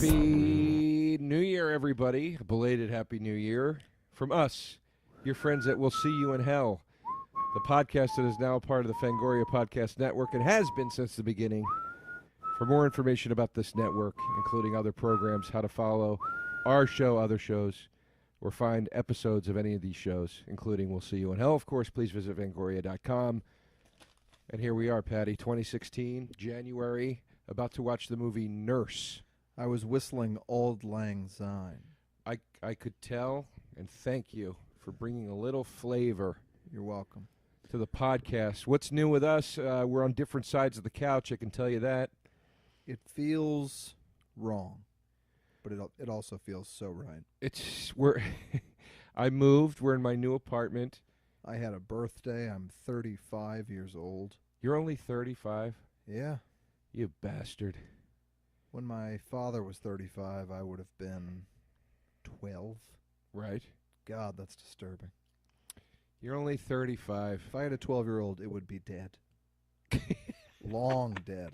Happy New Year, everybody. A belated Happy New Year. From us, your friends that will see you in hell. The podcast that is now a part of the FANGORIA Podcast Network and has been since the beginning. For more information about this network, including other programs, how to follow our show, other shows, or find episodes of any of these shows, including We'll See You in Hell, of course, please visit fangoria.com. And here we are, Patty, 2016, January, about to watch the movie Nurse. I was whistling Auld Lang Syne. I could tell, and thank you for bringing a little flavor. You're welcome. To the podcast. What's new with us? We're on different sides of the couch, I can tell you that. It feels wrong, but it also feels so right. I moved. We're in my new apartment. I had a birthday. I'm 35 years old. You're only 35? Yeah. You bastard. When my father was 35, I would have been 12. Right. God, that's disturbing. You're only 35. If I had a 12-year-old, it would be dead. Long dead.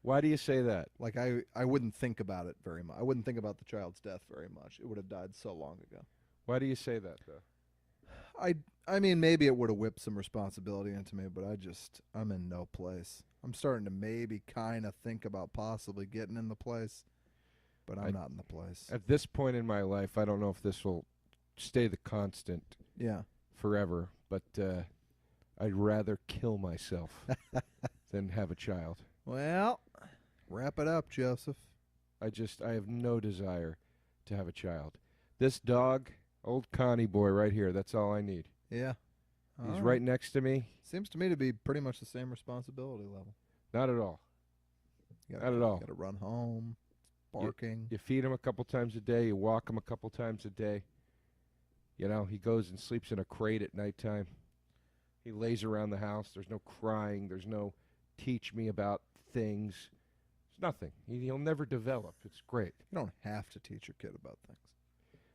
Why do you say that? Like, I wouldn't think about it very much. I wouldn't think about the child's death very much. It would have died so long ago. Why do you say that, though? I mean, maybe it would have whipped some responsibility into me, but I'm in no place. I'm starting to maybe kind of think about possibly getting in the place, but I'm not in the place. At this point in my life, I don't know if this will stay the constant forever, but I'd rather kill myself than have a child. Well, wrap it up, Joseph. I have no desire to have a child. This dog, old Connie boy right here, that's all I need. Yeah. He's right next to me. Seems to me to be pretty much the same responsibility level. Not at all. Not at all. Got to run home, barking. You feed him a couple times a day. You walk him a couple times a day. You know, he goes and sleeps in a crate at nighttime. He lays around the house. There's no crying. There's no teach me about things. There's nothing. He'll never develop. It's great. You don't have to teach your kid about things.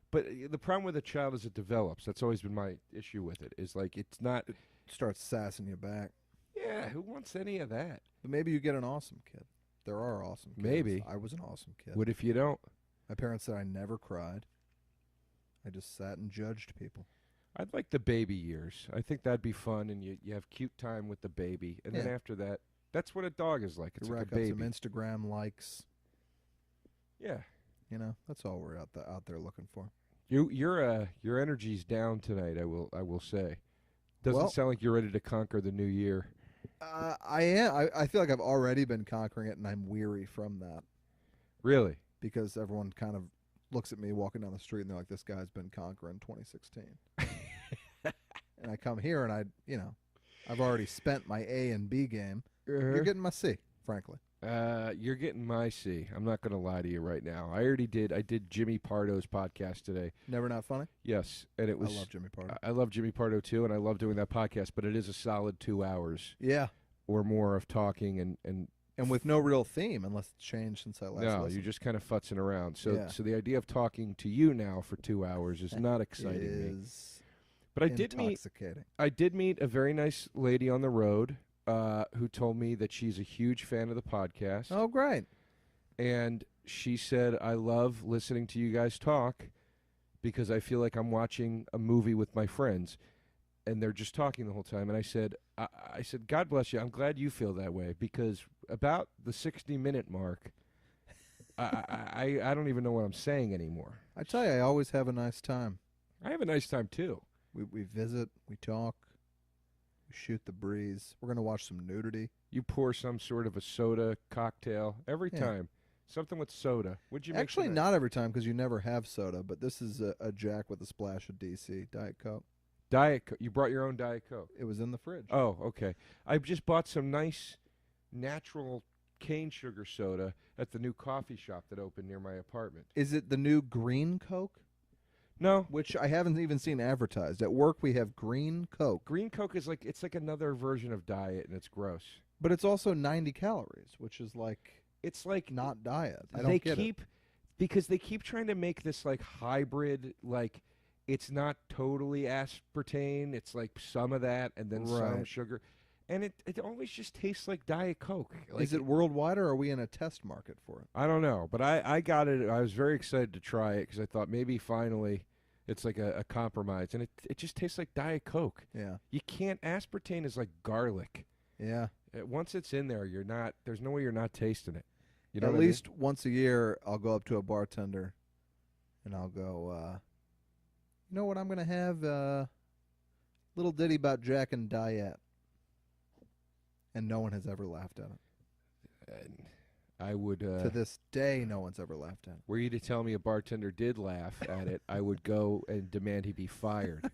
But the problem with a child is it develops. That's always been my issue with it. Is like it's not. It starts sassing you back. Yeah, who wants any of that? But maybe you get an awesome kid. There are awesome kids. Maybe. I was an awesome kid. What if you don't? My parents said I never cried. I just sat and judged people. I'd like the baby years. I think that'd be fun, and you have cute time with the baby. And then after that, that's what a dog is like. It's you like rack a baby. up some Instagram likes. Yeah. You know, that's all we're out there looking for. Your energy's down tonight, I will say. Doesn't sound like you're ready to conquer the new year. I am. I feel like I've already been conquering it, and I'm weary from that. Really? Because everyone kind of looks at me walking down the street, and they're like, this guy's been conquering 2016. And I come here, and I've already spent my A and B game. You're getting my C, frankly. You're getting my C. I'm not going to lie to you right now. I did Jimmy Pardo's podcast today. Never Not Funny? Yes, and it was. I love Jimmy Pardo. I love Jimmy Pardo too, and I love doing that podcast. But it is a solid 2 hours. Yeah. Or more of talking and with no real theme, unless it's changed since I last listened. You're just kind of futzing around. So the idea of talking to you now for 2 hours is not exciting me. But I did meet a very nice lady on the road. Who told me that she's a huge fan of the podcast. Oh, great. And she said, I love listening to you guys talk because I feel like I'm watching a movie with my friends. And they're just talking the whole time. And I said, God bless you. I'm glad you feel that way because about the 60-minute mark, I don't even know what I'm saying anymore. I tell you, I always have a nice time. I have a nice time, too. We visit. We talk. Shoot the breeze. We're going to watch some nudity. You pour some sort of a soda cocktail every time. Something with soda. Would you make Actually, not every time because you never have soda, but this is a Jack with a splash of DC. Diet Coke. Diet Coke. You brought your own Diet Coke? It was in the fridge. Oh, okay. I just bought some nice natural cane sugar soda at the new coffee shop that opened near my apartment. Is it the new green Coke? No. Which I haven't even seen advertised. At work, we have green Coke. Green Coke is like another version of diet, and it's gross. But it's also 90 calories, which is like... It's like... not diet. I don't get it. Because they keep trying to make this like hybrid, like it's not totally aspartame. It's like some of that and then some sugar. And it always just tastes like Diet Coke. Like, Is it worldwide, or are we in a test market for it? I don't know, but I got it. I was very excited to try it because I thought maybe finally it's like a compromise. And it just tastes like Diet Coke. Yeah. You can't, aspartame is like garlic. Yeah. Once it's in there, there's no way you're not tasting it. You know At what I mean? least once a year, I'll go up to a bartender, and I'll go, you know what I'm going to have? Little ditty about Jack and Diet. And no one has ever laughed at it. And I would... to this day, no one's ever laughed at it. were you to tell me a bartender did laugh at it, I would go and demand he be fired.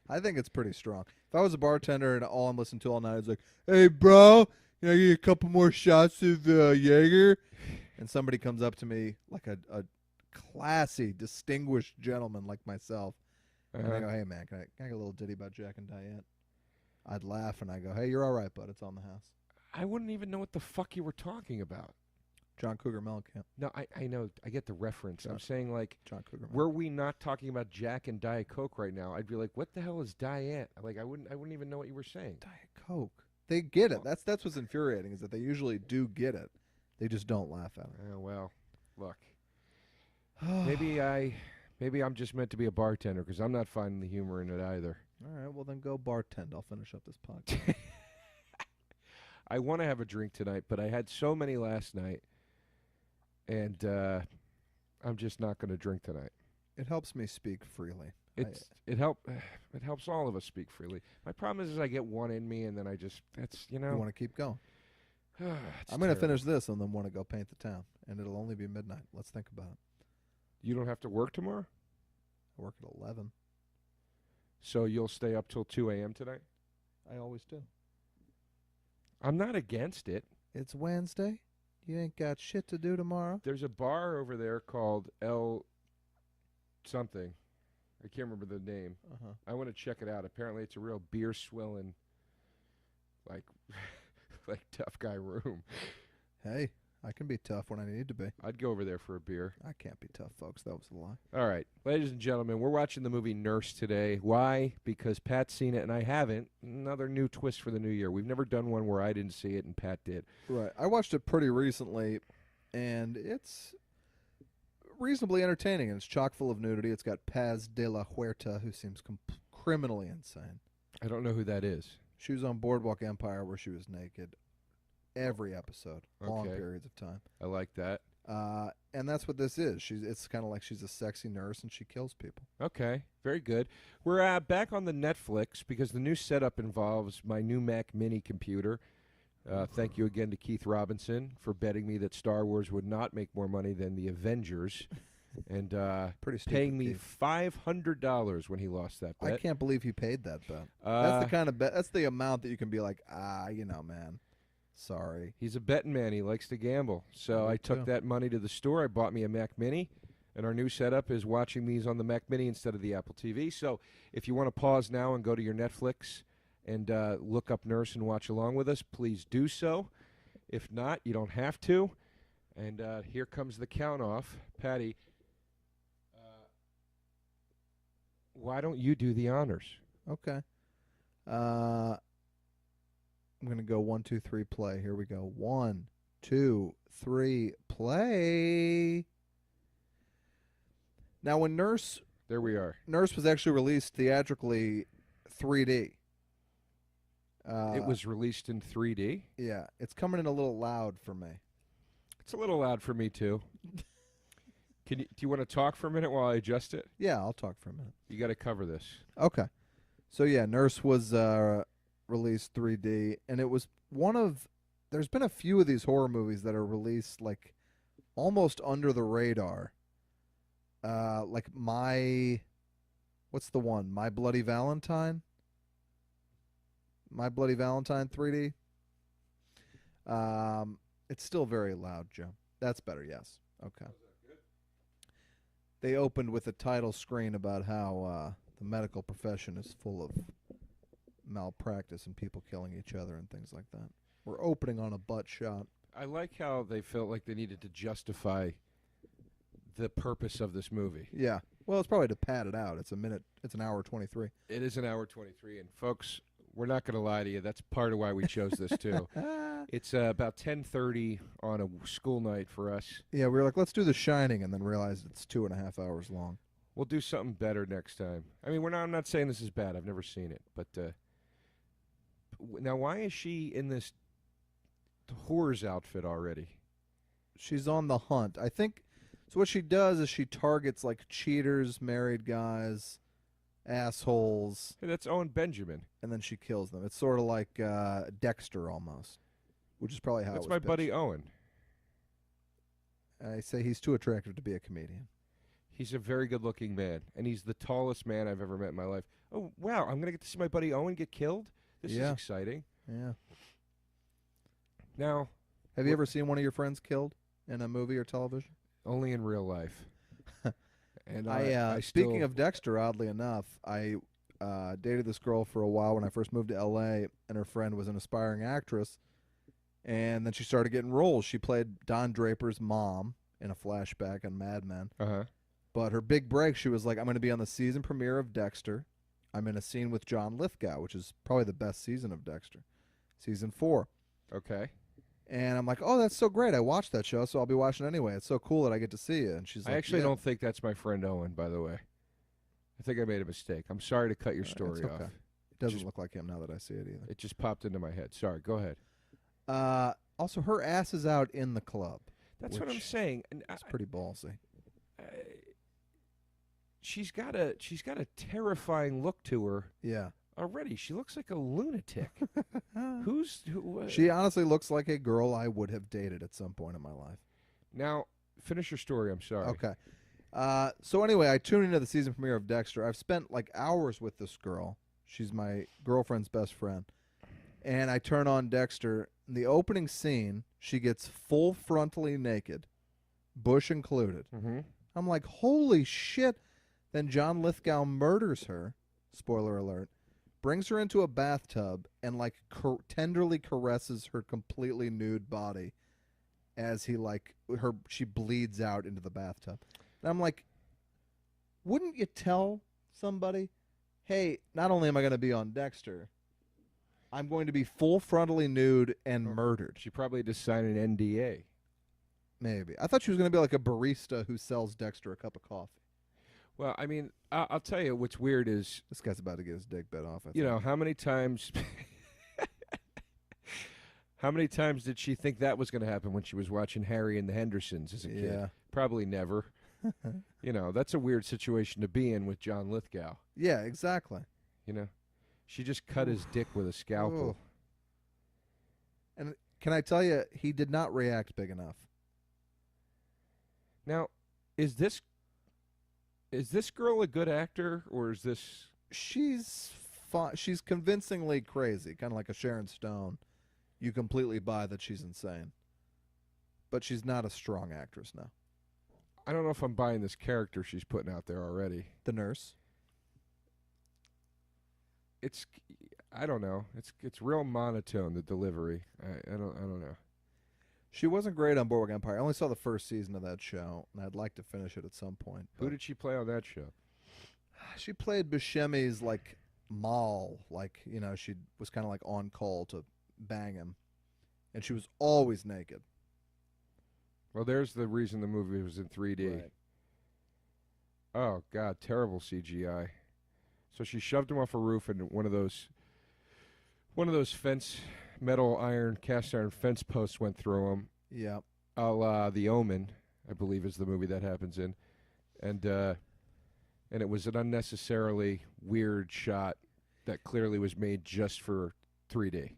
I think it's pretty strong. If I was a bartender and all I'm listening to all night is like, hey, bro, can I get a couple more shots of Jaeger? And somebody comes up to me like a classy, distinguished gentleman like myself. And I go, hey, man, can I get a little ditty about Jack and Diet? I'd laugh and I go, hey, you're all right, bud. It's on the house. I wouldn't even know what the fuck you were talking about. John Cougar Mellencamp. No, I know. I get the reference. I'm saying, like, John Cougar Mellencamp. were we not talking about Jack and Diet Coke right now, I'd be like, what the hell is Diet? Like, I wouldn't even know what you were saying. Diet Coke. They get it. That's what's infuriating, is that they usually do get it. They just don't laugh at it. Oh, well, look. Maybe I'm just meant to be a bartender because I'm not finding the humor in it either. All right, well, then go bartend. I'll finish up this podcast. I want to have a drink tonight, but I had so many last night, and I'm just not going to drink tonight. It helps me speak freely. It helps all of us speak freely. My problem is I get one in me, and then I just You want to keep going. it's I'm going to terrible. finish this and then want to go paint the town, and it'll only be midnight. Let's think about it. You don't have to work tomorrow, I work at 11. so you'll stay up till 2 a.m. tonight. I always do. I'm not against it. It's Wednesday. You ain't got shit to do tomorrow. There's a bar over there called El something. I can't remember the name. Uh-huh. I want to check it out. Apparently, it's a real beer swilling, like, like tough guy room. Hey, I can be tough when I need to be. I'd go over there for a beer. I can't be tough, folks. That was a lie. All right, ladies and gentlemen, we're watching the movie Nurse today. Why? Because Pat's seen it and I haven't. Another new twist for the new year. We've never done one where I didn't see it and Pat did. Right. I watched it pretty recently, and it's reasonably entertaining, and it's chock full of nudity. It's got Paz de la Huerta, who seems criminally insane. I don't know who that is. She was on Boardwalk Empire where she was naked every episode, long Okay. periods of time. I like that. And that's what this is. It's kind of like she's a sexy nurse and she kills people. Okay, very good. We're back on the Netflix because the new setup involves my new Mac Mini computer. Thank you again to Keith Robinson for betting me that Star Wars would not make more money than the Avengers, and Pretty stupid, paying me Keith. $500 when he lost that bet. I can't believe he paid that bet. That's the kind of bet. That's the amount that you can be like, man, sorry. He's a betting man. He likes to gamble. So Me I took too. that money to the store. I bought me a Mac Mini, and our new setup is watching these on the Mac Mini instead of the Apple TV. So if you want to pause now and go to your Netflix and look up Nurse and watch along with us, please do so. If not, you don't have to. And here comes the count off. Patty, why don't you do the honors? Okay. I'm going to go 1, 2, 3, play. Here we go. 1, 2, 3, play. Now, when Nurse There we are. was actually released theatrically 3D. It was released in 3D. Yeah, it's coming in a little loud for me. It's a little loud for me, too. Do you want to talk for a minute while I adjust it? Yeah, I'll talk for a minute. You got to cover this. Okay. So, yeah, Nurse was released 3D, and it was one of... There's been a few of these horror movies that are released, like, almost under the radar. Like what's the one? My Bloody Valentine? My Bloody Valentine 3D? It's still very loud, Joe. That's better, yes. Okay. They opened with a title screen about how the medical profession is full of malpractice and people killing each other and things like that. We're opening on a butt shot. I like how they felt like they needed to justify the purpose of this movie. Yeah. Well, it's probably to pad it out. It's an hour 23. It is an hour 23, and folks, we're not going to lie to you. That's part of why we chose this, too. It's about 10:30 on a school night for us. Yeah, we were like, let's do The Shining, and then realized it's 2.5 hours long. We'll do something better next time. I mean, I'm not saying this is bad. I've never seen it. But now, why is she in this whore's outfit already? She's on the hunt. I think, so what she does is she targets, like, cheaters, married guys, assholes. Hey, that's Owen Benjamin. And then she kills them. It's sort of like Dexter almost, which is probably how That's it was my pitched. buddy Owen. I say he's too attractive to be a comedian. He's a very good-looking man, and he's the tallest man I've ever met in my life. Oh, wow, I'm going to get to see my buddy Owen get killed? This is exciting. Yeah. Now, have you ever seen one of your friends killed in a movie or television? Only in real life. And speaking of Dexter, oddly enough, I dated this girl for a while when I first moved to L.A., and her friend was an aspiring actress, and then she started getting roles. She played Don Draper's mom in a flashback on Mad Men. Uh-huh. But her big break, she was like, I'm going to be on the season premiere of Dexter. I'm in a scene with John Lithgow, which is probably the best season of Dexter. Season 4. Okay. And I'm like, oh, that's so great. I watched that show, so I'll be watching anyway. It's so cool that I get to see you. And she's like, I actually don't think that's my friend Owen, by the way. I think I made a mistake. I'm sorry to cut your story it's okay. off. It doesn't look like him now that I see it either. It just popped into my head. Sorry, go ahead. Also, her ass is out in the club. That's what I'm saying. And it's pretty ballsy. She's got a terrifying look to her. Yeah. Already, she looks like a lunatic. Who? She honestly looks like a girl I would have dated at some point in my life. Now, finish your story. I'm sorry. Okay. So anyway, I tuned into the season premiere of Dexter. I've spent like hours with this girl. She's my girlfriend's best friend. And I turn on Dexter. In the opening scene, she gets full frontally naked, bush included. Mm-hmm. I'm like, holy shit. Then John Lithgow murders her. Spoiler alert. Brings her into a bathtub and like tenderly caresses her completely nude body as she bleeds out into the bathtub. And I'm like, wouldn't you tell somebody, hey, not only am I going to be on Dexter, I'm going to be full frontally nude and murdered. She probably just signed an NDA. Maybe. I thought she was going to be like a barista who sells Dexter a cup of coffee. Well, I mean, I'll tell you what's weird is... This guy's about to get his dick bit off. You know, how many times... how many times did she think that was going to happen when she was watching Harry and the Hendersons as a kid? Probably never. You know, that's a weird situation to be in with John Lithgow. Yeah, exactly. You know? She just cut his dick with a scalpel. And can I tell you, he did not react big enough. Now, is this girl a good actor, or is this... She's she's convincingly crazy, kind of like a Sharon Stone. You completely buy that she's insane. But she's not a strong actress now. I don't know if I'm buying this character she's putting out there already. The nurse? I don't know. It's real monotone, the delivery. I don't know. She wasn't great on Boardwalk Empire. I only saw the first season of that show, and I'd like to finish it at some point. Who did she play on that show? She played Buscemi's, like, Moll. Like, you know, she was kind of like on call to bang him. And she was always naked. Well, there's the reason the movie was in 3D. Right. Oh, God, terrible CGI. So she shoved him off a roof, and one of those cast iron fence posts went through him. Yeah. A la The Omen, I believe is the movie that happens in. And it was an unnecessarily weird shot that clearly was made just for 3D.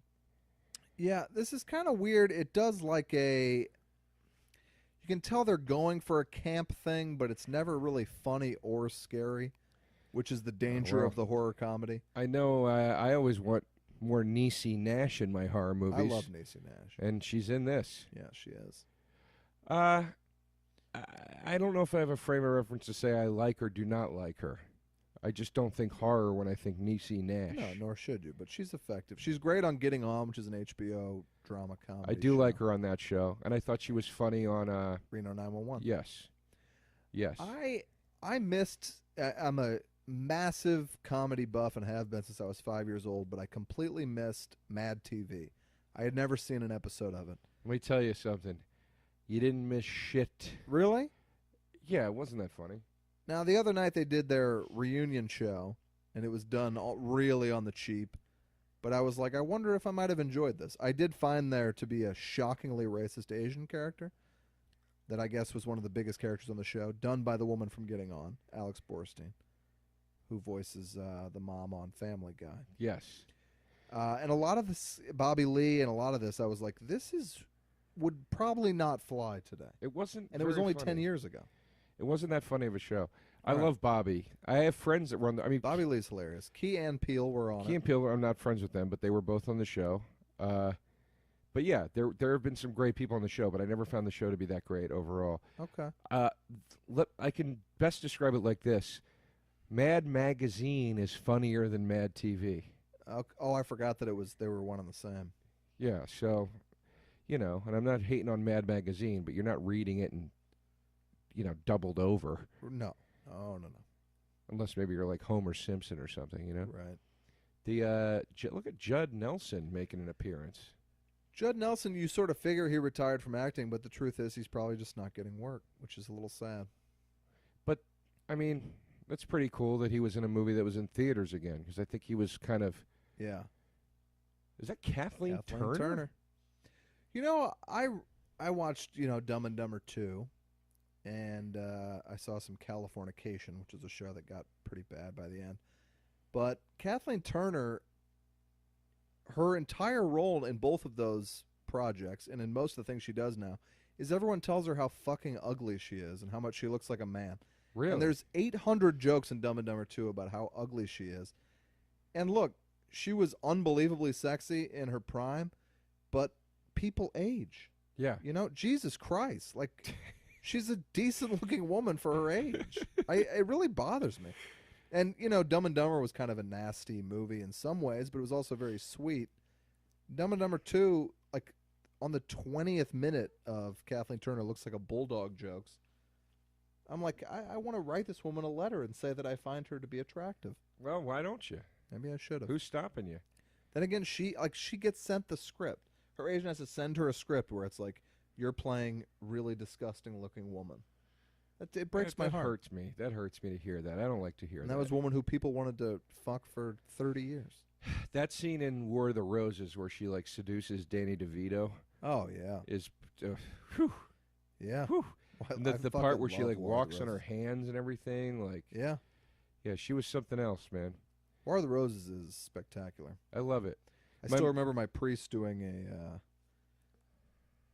Yeah, this is kind of weird. It does like you can tell they're going for a camp thing, but it's never really funny or scary, which is the danger of the horror comedy. I know I always want more Niecy Nash in my horror movies. I love Niecy Nash. And she's in this. Yeah, she is. I don't know if I have a frame of reference to say I like or do not like her. I just don't think horror when I think Niecy Nash. No, nor should you, but she's effective. She's great on Getting On, which is an HBO drama comedy I do show. like her on that show, and I thought she was funny on... Reno 911. Yes. I missed... I'm a massive comedy buff and have been since I was 5 years old, but I completely missed Mad TV. I had never seen an episode of it. Let me tell you something. You didn't miss shit. Really? Yeah, it wasn't that funny. Now, the other night they did their reunion show, and it was done really on the cheap. But I was like, I wonder if I might have enjoyed this. I did find there to be a shockingly racist Asian character that I guess was one of the biggest characters on the show, done by the woman from Getting On, Alex Borstein, who voices the mom on Family Guy. Yes. And a lot of this, Bobby Lee, and a lot of this, I was like, would probably not fly today. It wasn't. And it was only funny. 10 years ago. It wasn't that funny of a show. I All right. love Bobby. I have friends that run. Bobby Lee's hilarious. Key and Peele were on Key it. and Peele, I'm not friends with them, but they were both on the show. But yeah, there have been some great people on the show, but I never found the show to be that great overall. Okay. I can best describe it like this: Mad Magazine is funnier than Mad TV. Oh, I forgot that they were one and the same. Yeah, so and I'm not hating on Mad Magazine, but you're not reading it and doubled over. No. Oh, no. Unless maybe you're like Homer Simpson or something, Right. Look at Judd Nelson making an appearance. Judd Nelson, you sort of figure he retired from acting, but the truth is he's probably just not getting work, which is a little sad. But, I mean, that's pretty cool that he was in a movie that was in theaters again, because I think he was kind of... Yeah. Is that Kathleen Turner? I watched, Dumb and Dumber 2, and I saw some Californication, which is a show that got pretty bad by the end. But Kathleen Turner, her entire role in both of those projects, and in most of the things she does now, is everyone tells her how fucking ugly she is and how much she looks like a man. Really? And there's 800 jokes in Dumb and Dumber 2 about how ugly she is. And look, she was unbelievably sexy in her prime, but people age. Yeah. Jesus Christ. Like, she's a decent-looking woman for her age. It really bothers me. And, Dumb and Dumber was kind of a nasty movie in some ways, but it was also very sweet. Dumb and Dumber 2, like, on the 20th minute of Kathleen Turner looks like a bulldog jokes. I'm like, I want to write this woman a letter and say that I find her to be attractive. Well, why don't you? Maybe I should have. Who's stopping you? Then again, she gets sent the script. Her agent has to send her a script where it's like, you're playing really disgusting-looking woman. It breaks my heart. That hurts me to hear that. I don't like to hear that. And that was a woman who people wanted to fuck for 30 years. That scene in War of the Roses where she, like, seduces Danny DeVito. Oh, yeah. Is, whew. Yeah. Whew. And the part where she, like, walks on her Roses. hands and everything. Like, Yeah. Yeah, she was something else, man. War of the Roses is spectacular. I love it. I still remember my priest doing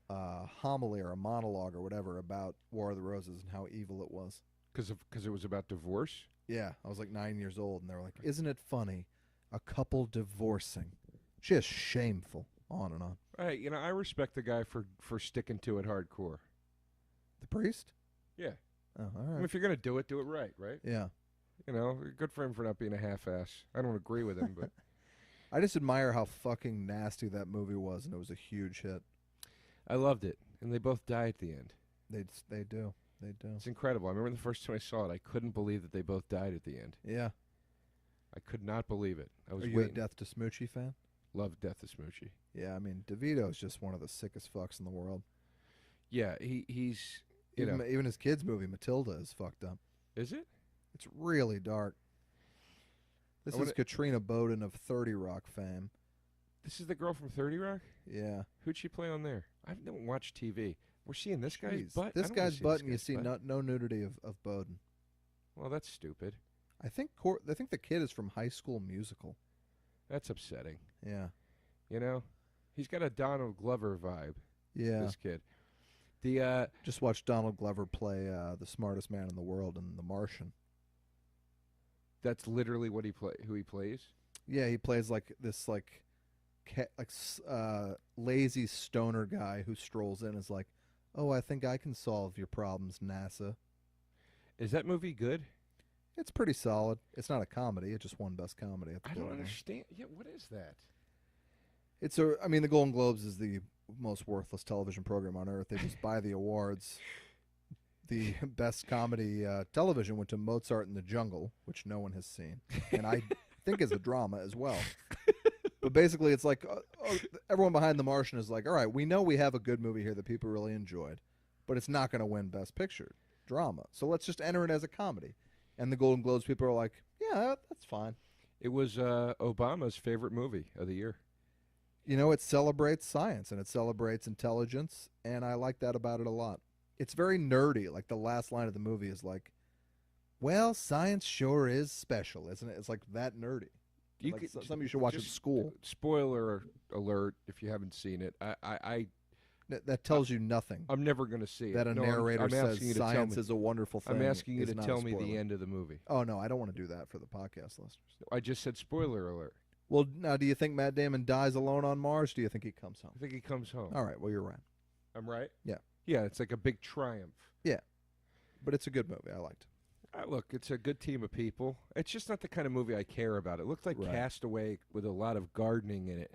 a homily or a monologue or whatever about War of the Roses and how evil it was. Because it was about divorce? Yeah, I was like 9 years old, and they were like, isn't it funny? A couple divorcing. Just shameful. On and on. Hey, I respect the guy for sticking to it hardcore. The priest? Yeah. Oh, all I mean, right. if you're going to do it right, right? Yeah. Good for him for not being a half-ass. I don't agree with him, but... I just admire how fucking nasty that movie was, and it was a huge hit. I loved it, and they both die at the end. They do. They do. It's incredible. I remember the first time I saw it, I couldn't believe that they both died at the end. Yeah. I could not believe it. I was Are you waiting. a Death to Smoochie fan? Love Death to Smoochie. Yeah, I mean, DeVito's just one of the sickest fucks in the world. Yeah, he's Even his kids' movie, Matilda, is fucked up. Is it? It's really dark. This is Katrina Bowden of 30 Rock fame. This is the girl from 30 Rock? Yeah. Who'd she play on there? I don't watch TV. We're seeing this guy's Jeez. butt? This guy's butt, and you see no nudity of Bowden. Well, that's stupid. I think the kid is from High School Musical. That's upsetting. Yeah. He's got a Donald Glover vibe. Yeah. This kid. Just watched Donald Glover play the smartest man in the world in The Martian. That's literally what who he plays? Yeah, he plays like this lazy stoner guy who strolls in and is like, "Oh, I think I can solve your problems, NASA." Is that movie good? It's pretty solid. It's not a comedy. It just won Best Comedy at the I don't Golden Globes. understand. Yeah, what is that? The Golden Globes is the most worthless television program on earth. They just buy the awards. the best comedy television went to Mozart in the Jungle, which no one has seen, and I think is a drama as well. But basically, it's like everyone behind The Martian is like, all right, we know we have a good movie here that people really enjoyed, but it's not going to win Best Picture drama. So let's just enter it as a comedy. And the Golden Globes people are like, yeah, that's fine. It was Obama's favorite movie of the year. You know, it celebrates science and it celebrates intelligence, and I like that about it a lot. It's very nerdy. Like the last line of the movie is like, well, science sure is special, isn't it? It's like that nerdy. Like something you should watch at school. Spoiler alert if you haven't seen it. That tells you nothing. I'm never going to see it. That a narrator says science is a wonderful thing. I'm asking you to not tell me the end of the movie. Oh, no, I don't want to do that for the podcast listeners. I just said spoiler alert. Well, now, do you think Matt Damon dies alone on Mars? Do you think he comes home? I think he comes home. All right, well, you're right. I'm right? Yeah. Yeah, it's like a big triumph. Yeah, but it's a good movie. I liked it. Look, it's a good team of people. It's just not the kind of movie I care about. It looked like Castaway with a lot of gardening in it.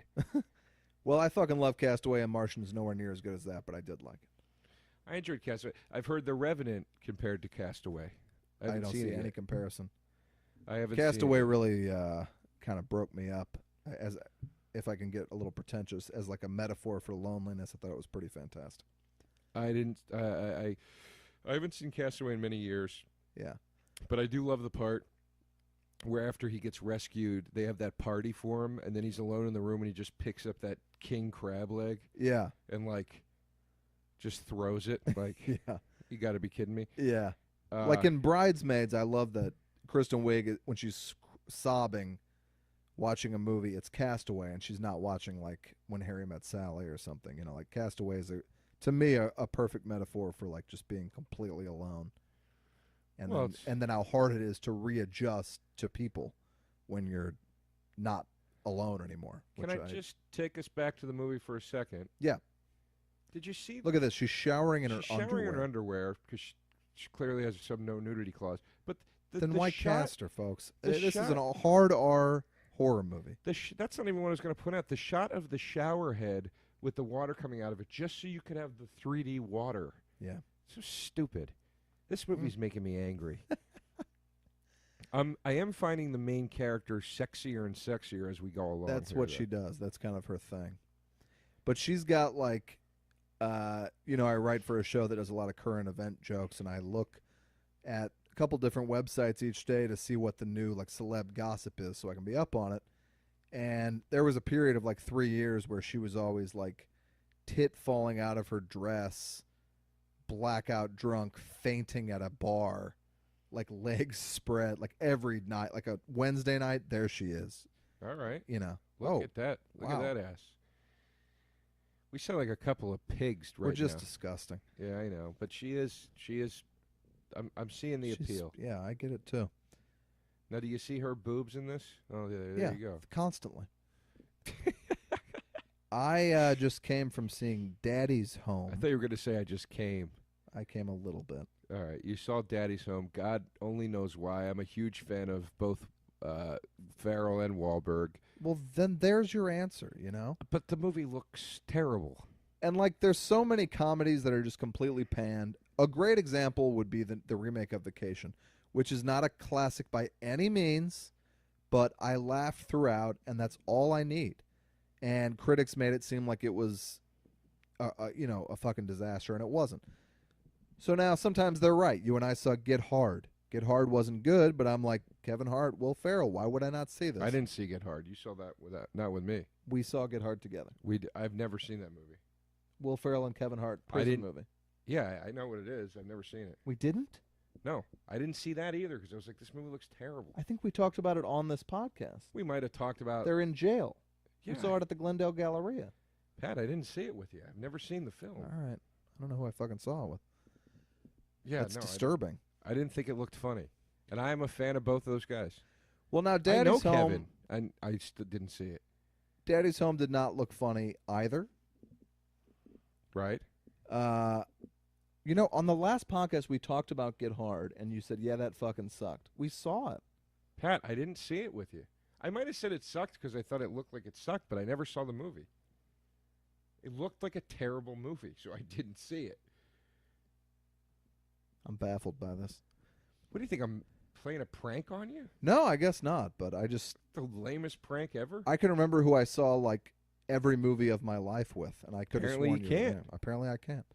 Well, I fucking love Castaway, and Martian is nowhere near as good as that, but I did like it. I enjoyed Castaway. I've heard The Revenant compared to Castaway. I don't see any comparison. I haven't Castaway seen it. really kind of broke me up, as if I can get a little pretentious, as like a metaphor for loneliness. I thought it was pretty fantastic. I haven't seen Castaway in many years. Yeah. But I do love the part where after he gets rescued, they have that party for him, and then he's alone in the room and he just picks up that king crab leg. Yeah. And, like, just throws it. Like, yeah. You got to be kidding me. Yeah. Like in Bridesmaids, I love that Kristen Wiig, when she's sobbing watching a movie, it's Castaway, and she's not watching, like, When Harry Met Sally or something. You know, like, Castaway is, to me, a perfect metaphor for, like, just being completely alone. And then how hard it is to readjust to people when you're not alone anymore. Can I just take us back to the movie for a second? Yeah. Did you see? Look at this. She's showering in her underwear. She's showering in her underwear because she clearly has some no nudity clause. But then why cast her, folks? This is a hard R horror movie. That's not even what I was going to point out. The shot of the shower head with the water coming out of it, just so you could have the 3D water. Yeah. So stupid. This movie's making me angry. I am finding the main character sexier and sexier as we go along. That's what she does. That's kind of her thing. But she's got like, I write for a show that does a lot of current event jokes, and I look at a couple different websites each day to see what the new like celeb gossip is so I can be up on it. And there was a period of like 3 years where she was always like tit falling out of her dress, blackout drunk, fainting at a bar, like legs spread, like every night, like a Wednesday night, there she is. All right. Look at that. Look at that ass. We sound like a couple of pigs right now. We're just disgusting. Yeah, I know. But she is, I'm seeing the appeal. Yeah, I get it too. Now, do you see her boobs in this? Oh, there you go. Constantly. I just came from seeing Daddy's Home. I thought you were going to say I just came. I came a little bit. All right. You saw Daddy's Home. God only knows why. I'm a huge fan of both Farrell and Wahlberg. Well, then there's your answer, But the movie looks terrible. And, like, there's so many comedies that are just completely panned. A great example would be the remake of Vacation, which is not a classic by any means, but I laughed throughout, and that's all I need. And critics made it seem like it was, a fucking disaster, and it wasn't. So now sometimes they're right. You and I saw Get Hard. Get Hard wasn't good, but I'm like, Kevin Hart, Will Ferrell, why would I not see this? I didn't see Get Hard. You saw that not with me. We saw Get Hard together. I've never seen that movie. Will Ferrell and Kevin Hart prison movie. Yeah, I know what it is. I've never seen it. We didn't? No, I didn't see that either because I was like, this movie looks terrible. I think we talked about it on this podcast. We might have talked about... They're in jail. Yeah. We saw it at the Glendale Galleria. Pat, I didn't see it with you. I've never seen the film. All right. I don't know who I fucking saw it with. Yeah, That's disturbing. I didn't think it looked funny. And I am a fan of both of those guys. Well, now Daddy's Home... I know Kevin, and I didn't see it. Daddy's Home did not look funny either. Right. On the last podcast, we talked about Get Hard, and you said, yeah, that fucking sucked. We saw it. Pat, I didn't see it with you. I might have said it sucked because I thought it looked like it sucked, but I never saw the movie. It looked like a terrible movie, so I didn't see it. I'm baffled by this. What do you think? I'm playing a prank on you? No, I guess not. But I just The lamest prank ever? I can remember who I saw like every movie of my life with, and I could have Apparently sworn you you were can't. there. Apparently I can't.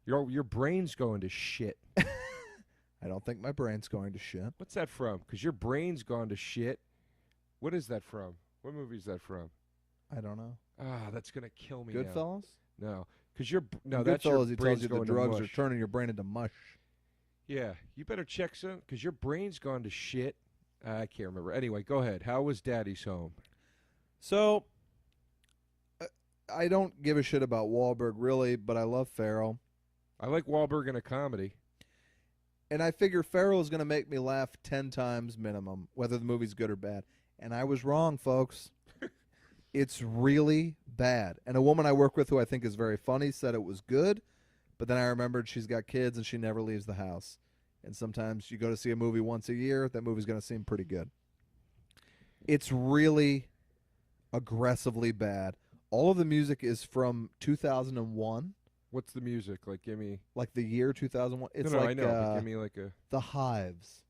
Your brain's going to shit. I don't think my brain's going to shit. What's that from? Because your brain's gone to shit. What is that from? What movie is that from? I don't know. Ah, that's gonna kill me. Now. Goodfellas? No, because that's Goodfellas, your he brain's tells you the going to drugs are mush. turning your brain into mush. Yeah, you better check some because your brain's gone to shit. I can't remember. Anyway, go ahead. How was Daddy's Home? So, I don't give a shit about Wahlberg, really, but I love Farrell. I like Wahlberg in a comedy. And I figure Farrell is going to make me laugh 10 times minimum, whether the movie's good or bad. And I was wrong, folks. It's really bad. And a woman I work with who I think is very funny said it was good, but then I remembered she's got kids and she never leaves the house. And sometimes you go to see a movie once a year, that movie's going to seem pretty good. It's really aggressively bad. All of the music is from 2001. What's the music? Like, give me. Like the year 2001. It's no, like I know. But give me like a. The Hives.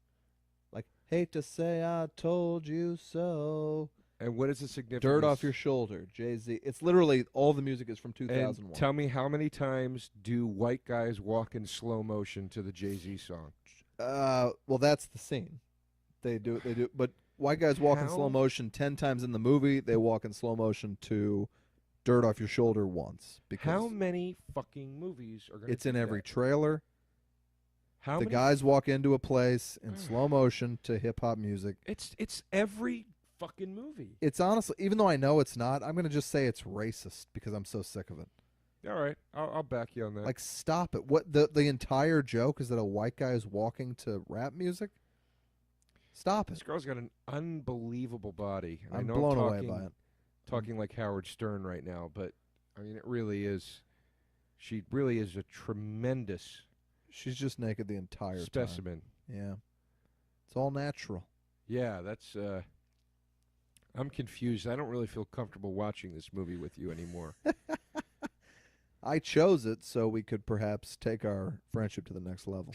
Like, hate to say I told you so. And what is the significance? Dirt Off Your Shoulder, Jay-Z. It's literally all the music is from 2001. And tell me how many times do white guys walk in slow motion to the Jay-Z song? Well, that's the scene. They do. But white guys walk in How? slow motion 10 times in the movie. They walk in slow motion to Dirt Off Your Shoulder once. Because How many fucking movies are going to it's in every trailer. How The many? guys walk into a place in slow motion to hip-hop music. It's every fucking movie. It's honestly, even though I know it's not, I'm going to just say it's racist because I'm so sick of it. All right, I'll back you on that. Like, stop it. What the entire joke is that a white guy is walking to rap music? Stop This it. girl's got an unbelievable body. And I'm I know blown I'm away talking, by it. talking like Howard Stern right now, but I mean, it really is. She really is a tremendous She's just naked the entire time. specimen. Yeah. It's all natural. Yeah, that's. I'm confused. I don't really feel comfortable watching this movie with you anymore. I chose it so we could perhaps take our friendship to the next level.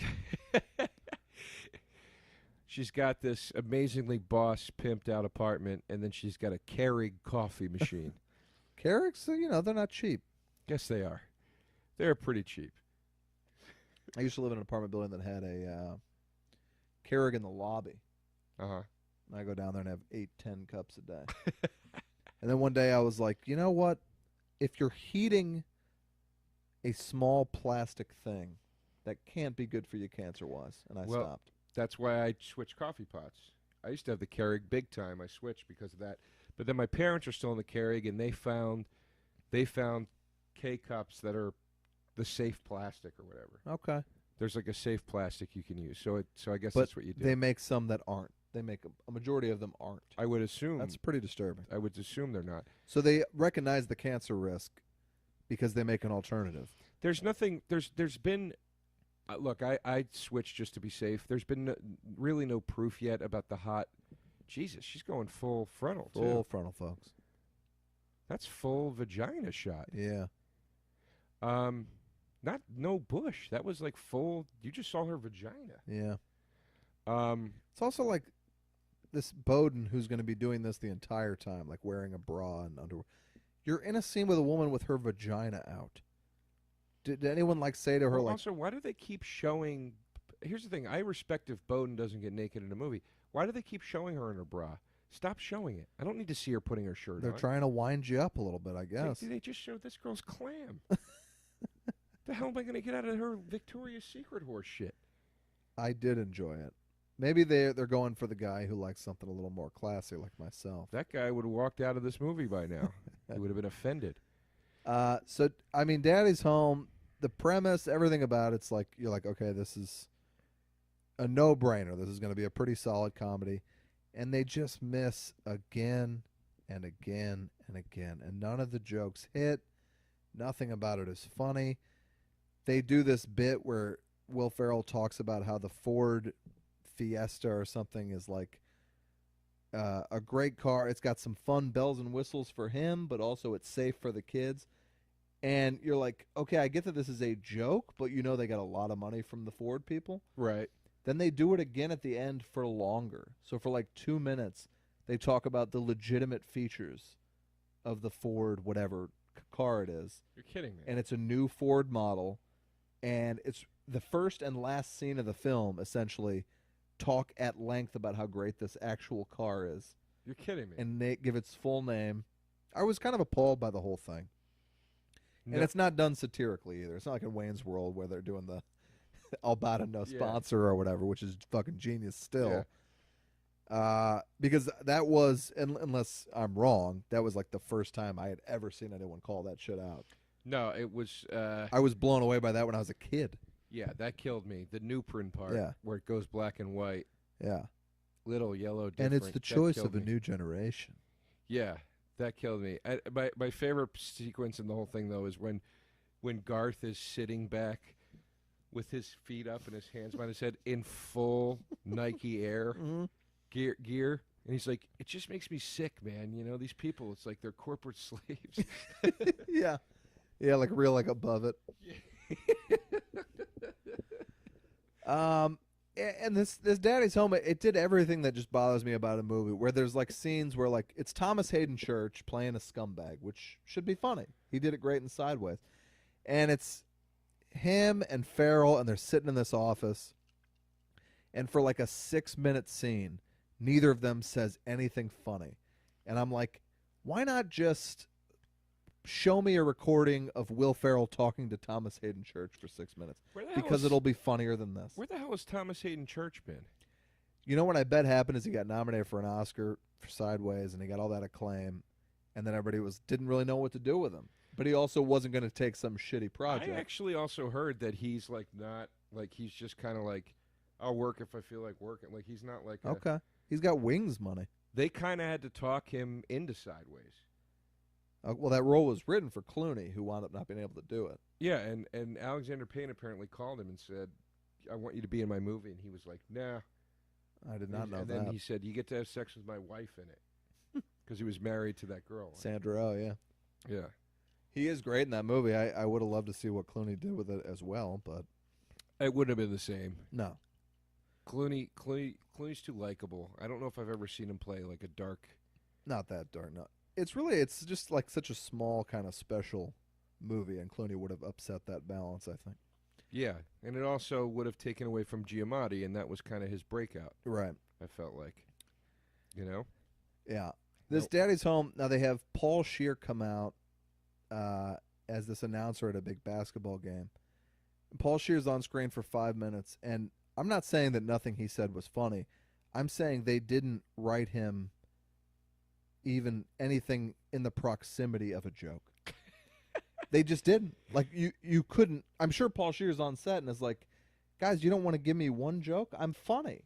She's got this amazingly boss pimped out apartment, and then she's got a Keurig coffee machine. Keurigs, they're not cheap. Guess they are. They're pretty cheap. I used to live in an apartment building that had a Keurig in the lobby. Uh-huh. And I go down there and have 8-10 cups a day. And then one day I was like, you know what? If you're heating a small plastic thing, that can't be good for you cancer-wise. And I stopped. That's why I switched coffee pots. I used to have the Keurig big time. I switched because of that. But then my parents are still in the Keurig, and they found K-cups that are the safe plastic or whatever. Okay. There's like a safe plastic you can use. So I guess But that's what you do. they make some that aren't. They make a majority of them aren't. I would assume. That's pretty disturbing. I would assume they're not. So they recognize the cancer risk because they make an alternative. There's nothing. There's been. Look, I switched just to be safe. There's been really no proof yet about the hot. Jesus, she's going full frontal too. Full frontal, folks. That's full vagina shot. Yeah. Not no bush. That was like full. You just saw her vagina. Yeah. Um, It's also like this Bowden who's going to be doing this the entire time, like wearing a bra and underwear. You're in a scene with a woman with her vagina out. Did anyone say to her also, like? why do they keep showing? Here's the thing. I respect if Bowden doesn't get naked in a movie. Why do they keep showing her in her bra? Stop showing it. I don't need to see her putting her shirt They're on. trying to wind you up a little bit, I guess. They just showed this girl's clam. The hell am I going to get out of her Victoria's Secret horse shit? I did enjoy it. Maybe they're going for the guy who likes something a little more classy, like myself. That guy would have walked out of this movie by now. He would have been offended. So I mean, Daddy's Home. The premise, everything about it's like you're like, okay, this is a no-brainer. This is going to be a pretty solid comedy, and they just miss again and again and again, and none of the jokes hit. Nothing about it is funny. They do this bit where Will Ferrell talks about how the Ford Fiesta or something is like a great car. It's got some fun bells and whistles for him, but also it's safe for the kids. And you're like, okay, I get that this is a joke, but you know they got a lot of money from the Ford people. Right. Then they do it again at the end for longer. So for like 2 minutes, they talk about the legitimate features of the Ford, whatever car it is. You're kidding me. And it's a new Ford model. And it's the first and last scene of the film, essentially, talk at length about how great this actual car is. You're kidding me. And they give its full name. I was kind of appalled by the whole thing. No. And it's not done satirically either. It's not like in Wayne's World where they're doing the Albata no sponsor or whatever, which is fucking genius still. Yeah. Because that was, unless I'm wrong, that was like the first time I had ever seen anyone call that shit out. No, it was... I was blown away by that when I was a kid. Yeah, that killed me. The Nuprin part, Yeah. where it goes black and white. Yeah. Little yellow different. And it's the choice of a new generation. Yeah, that killed me. My favorite sequence in the whole thing, though, is when Garth is sitting back with his feet up and his hands behind his head in full Nike Air gear. And he's like, it just makes me sick, man. You know, these people, it's like they're corporate slaves. Yeah. Yeah, like real, like above it. And this Daddy's Home, it did everything that just bothers me about a movie, where there's like scenes where like it's Thomas Hayden Church playing a scumbag, which should be funny. He did it great in Sideways. And it's him and Farrell, and they're sitting in this office, and for like a 6-minute scene, neither of them says anything funny. And I'm like, why not just show me a recording of Will Ferrell talking to Thomas Hayden Church for 6 minutes? Because it'll be funnier than this. Where the hell has Thomas Hayden Church been? You know what I bet happened is he got nominated for an Oscar for Sideways, and he got all that acclaim, and then everybody didn't really know what to do with him. But he also wasn't going to take some shitty project. I actually also heard that he's like not, like he's just kind of like, I'll work if I feel like working. Like he's not like okay. He's got Wings money. They kind of had to talk him into Sideways. Well, that role was written for Clooney, who wound up not being able to do it. Yeah, and Alexander Payne apparently called him and said, I want you to be in my movie. And he was like, nah. I did not know that. And then he said, you get to have sex with my wife in it. Because he was married to that girl. Sandra Oh, yeah. Yeah. He is great in that movie. I would have loved to see what Clooney did with it as well, but it wouldn't have been the same. No. Clooney's too likable. I don't know if I've ever seen him play like a dark. Not that dark. No. It's just like such a small kind of special movie, and Clooney would have upset that balance, I think. Yeah, and it also would have taken away from Giamatti, and that was kind of his breakout. Right. I felt like, you know. Yeah. This Daddy's Home. Now they have Paul Scheer come out as this announcer at a big basketball game. And Paul Scheer's on screen for 5 minutes, and I'm not saying that nothing he said was funny. I'm saying they didn't write him even anything in the proximity of a joke. They just didn't. Like you couldn't. I'm sure Paul Scheer's on set and is like, guys, you don't want to give me one joke? I'm funny.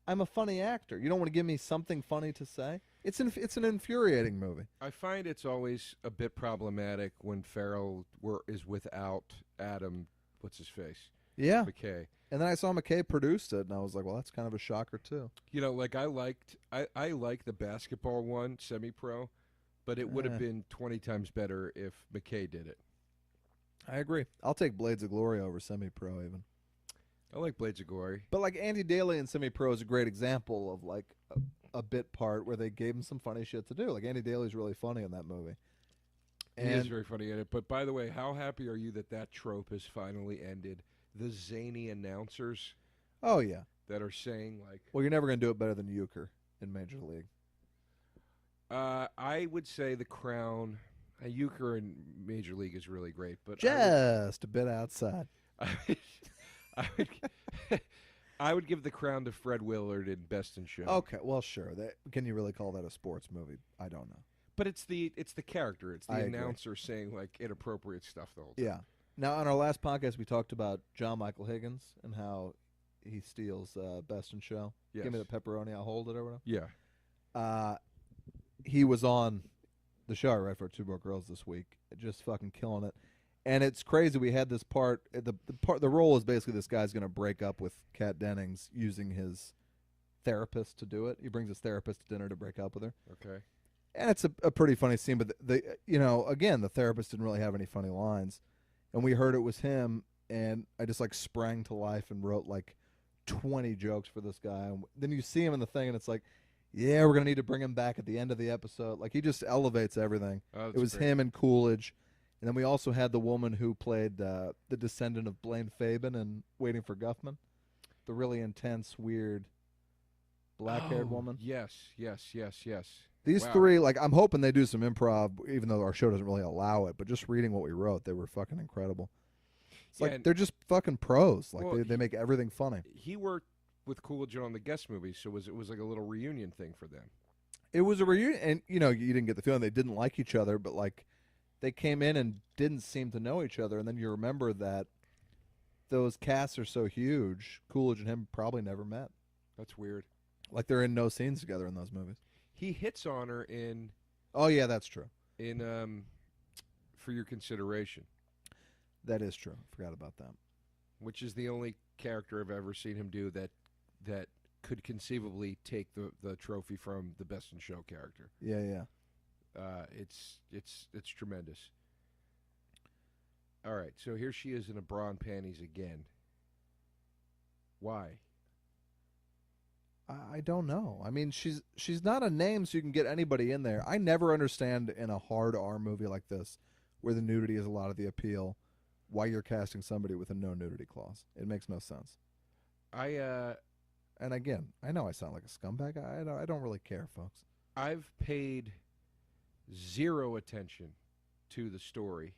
I'm a funny actor. You don't want to give me something funny to say? It's an infuriating movie. I find it's always a bit problematic when Farrell is without Adam, what's his face? Yeah. McKay. And then I saw McKay produced it, and I was like, well, that's kind of a shocker, too. You know, like I liked the basketball one, semi-pro, but it would have been 20 times better if McKay did it. I agree. I'll take Blades of Glory over semi-pro even. I like Blades of Glory. But like Andy Daly in semi-pro is a great example of like a bit part where they gave him some funny shit to do. Like Andy Daly's really funny in that movie. He is very funny in it. But by the way, how happy are you that trope has finally ended? The zany announcers. Oh, yeah. That are saying like... Well, you're never going to do it better than Euchre in Major League. I would say The Crown... Euchre in Major League is really great, but just a bit outside. I would give The Crown to Fred Willard in Best in Show. Okay, well, sure. Can you really call that a sports movie? I don't know. But it's the character. It's the I announcer saying like inappropriate stuff the whole time. Yeah. Now, on our last podcast, we talked about John Michael Higgins and how he steals Best in Show. Yes. Give me the pepperoni, I'll hold it or whatever. Yeah. He was on the show, right, for Two Broke Girls this week, just fucking killing it. And it's crazy. We had this part. The role is basically this guy's going to break up with Kat Dennings using his therapist to do it. He brings his therapist to dinner to break up with her. Okay. And it's a pretty funny scene, but again, the therapist didn't really have any funny lines, and we heard it was him, and I just like sprang to life and wrote like 20 jokes for this guy. And then you see him in the thing, and it's like, yeah, we're gonna need to bring him back at the end of the episode. Like he just elevates everything. Oh, it was great. him and Coolidge, and then we also had the woman who played the descendant of Blaine Fabin in Waiting for Guffman, the really intense, weird, black-haired woman. Yes. These three, like, I'm hoping they do some improv, even though our show doesn't really allow it. But just reading what we wrote, they were fucking incredible. It's like they're just fucking pros. Like they make everything funny. He worked with Coolidge on the guest movie, so it was like a little reunion thing for them. It was a reunion, and you didn't get the feeling they didn't like each other, but like they came in and didn't seem to know each other, and then you remember that those casts are so huge. Coolidge and him probably never met. That's weird. Like they're in no scenes together in those movies. He hits on her in. Oh yeah, that's true. In For Your Consideration. That is true. Forgot about that. Which is the only character I've ever seen him do that could conceivably take the trophy from the Best in Show character. Yeah. It's tremendous. All right, so here she is in a bra and panties again. Why? I don't know. I mean, she's not a name, so you can get anybody in there. I never understand in a hard R movie like this, where the nudity is a lot of the appeal, why you're casting somebody with a no nudity clause. It makes no sense. And again, I know I sound like a scumbag. I don't really care, folks. I've paid zero attention to the story.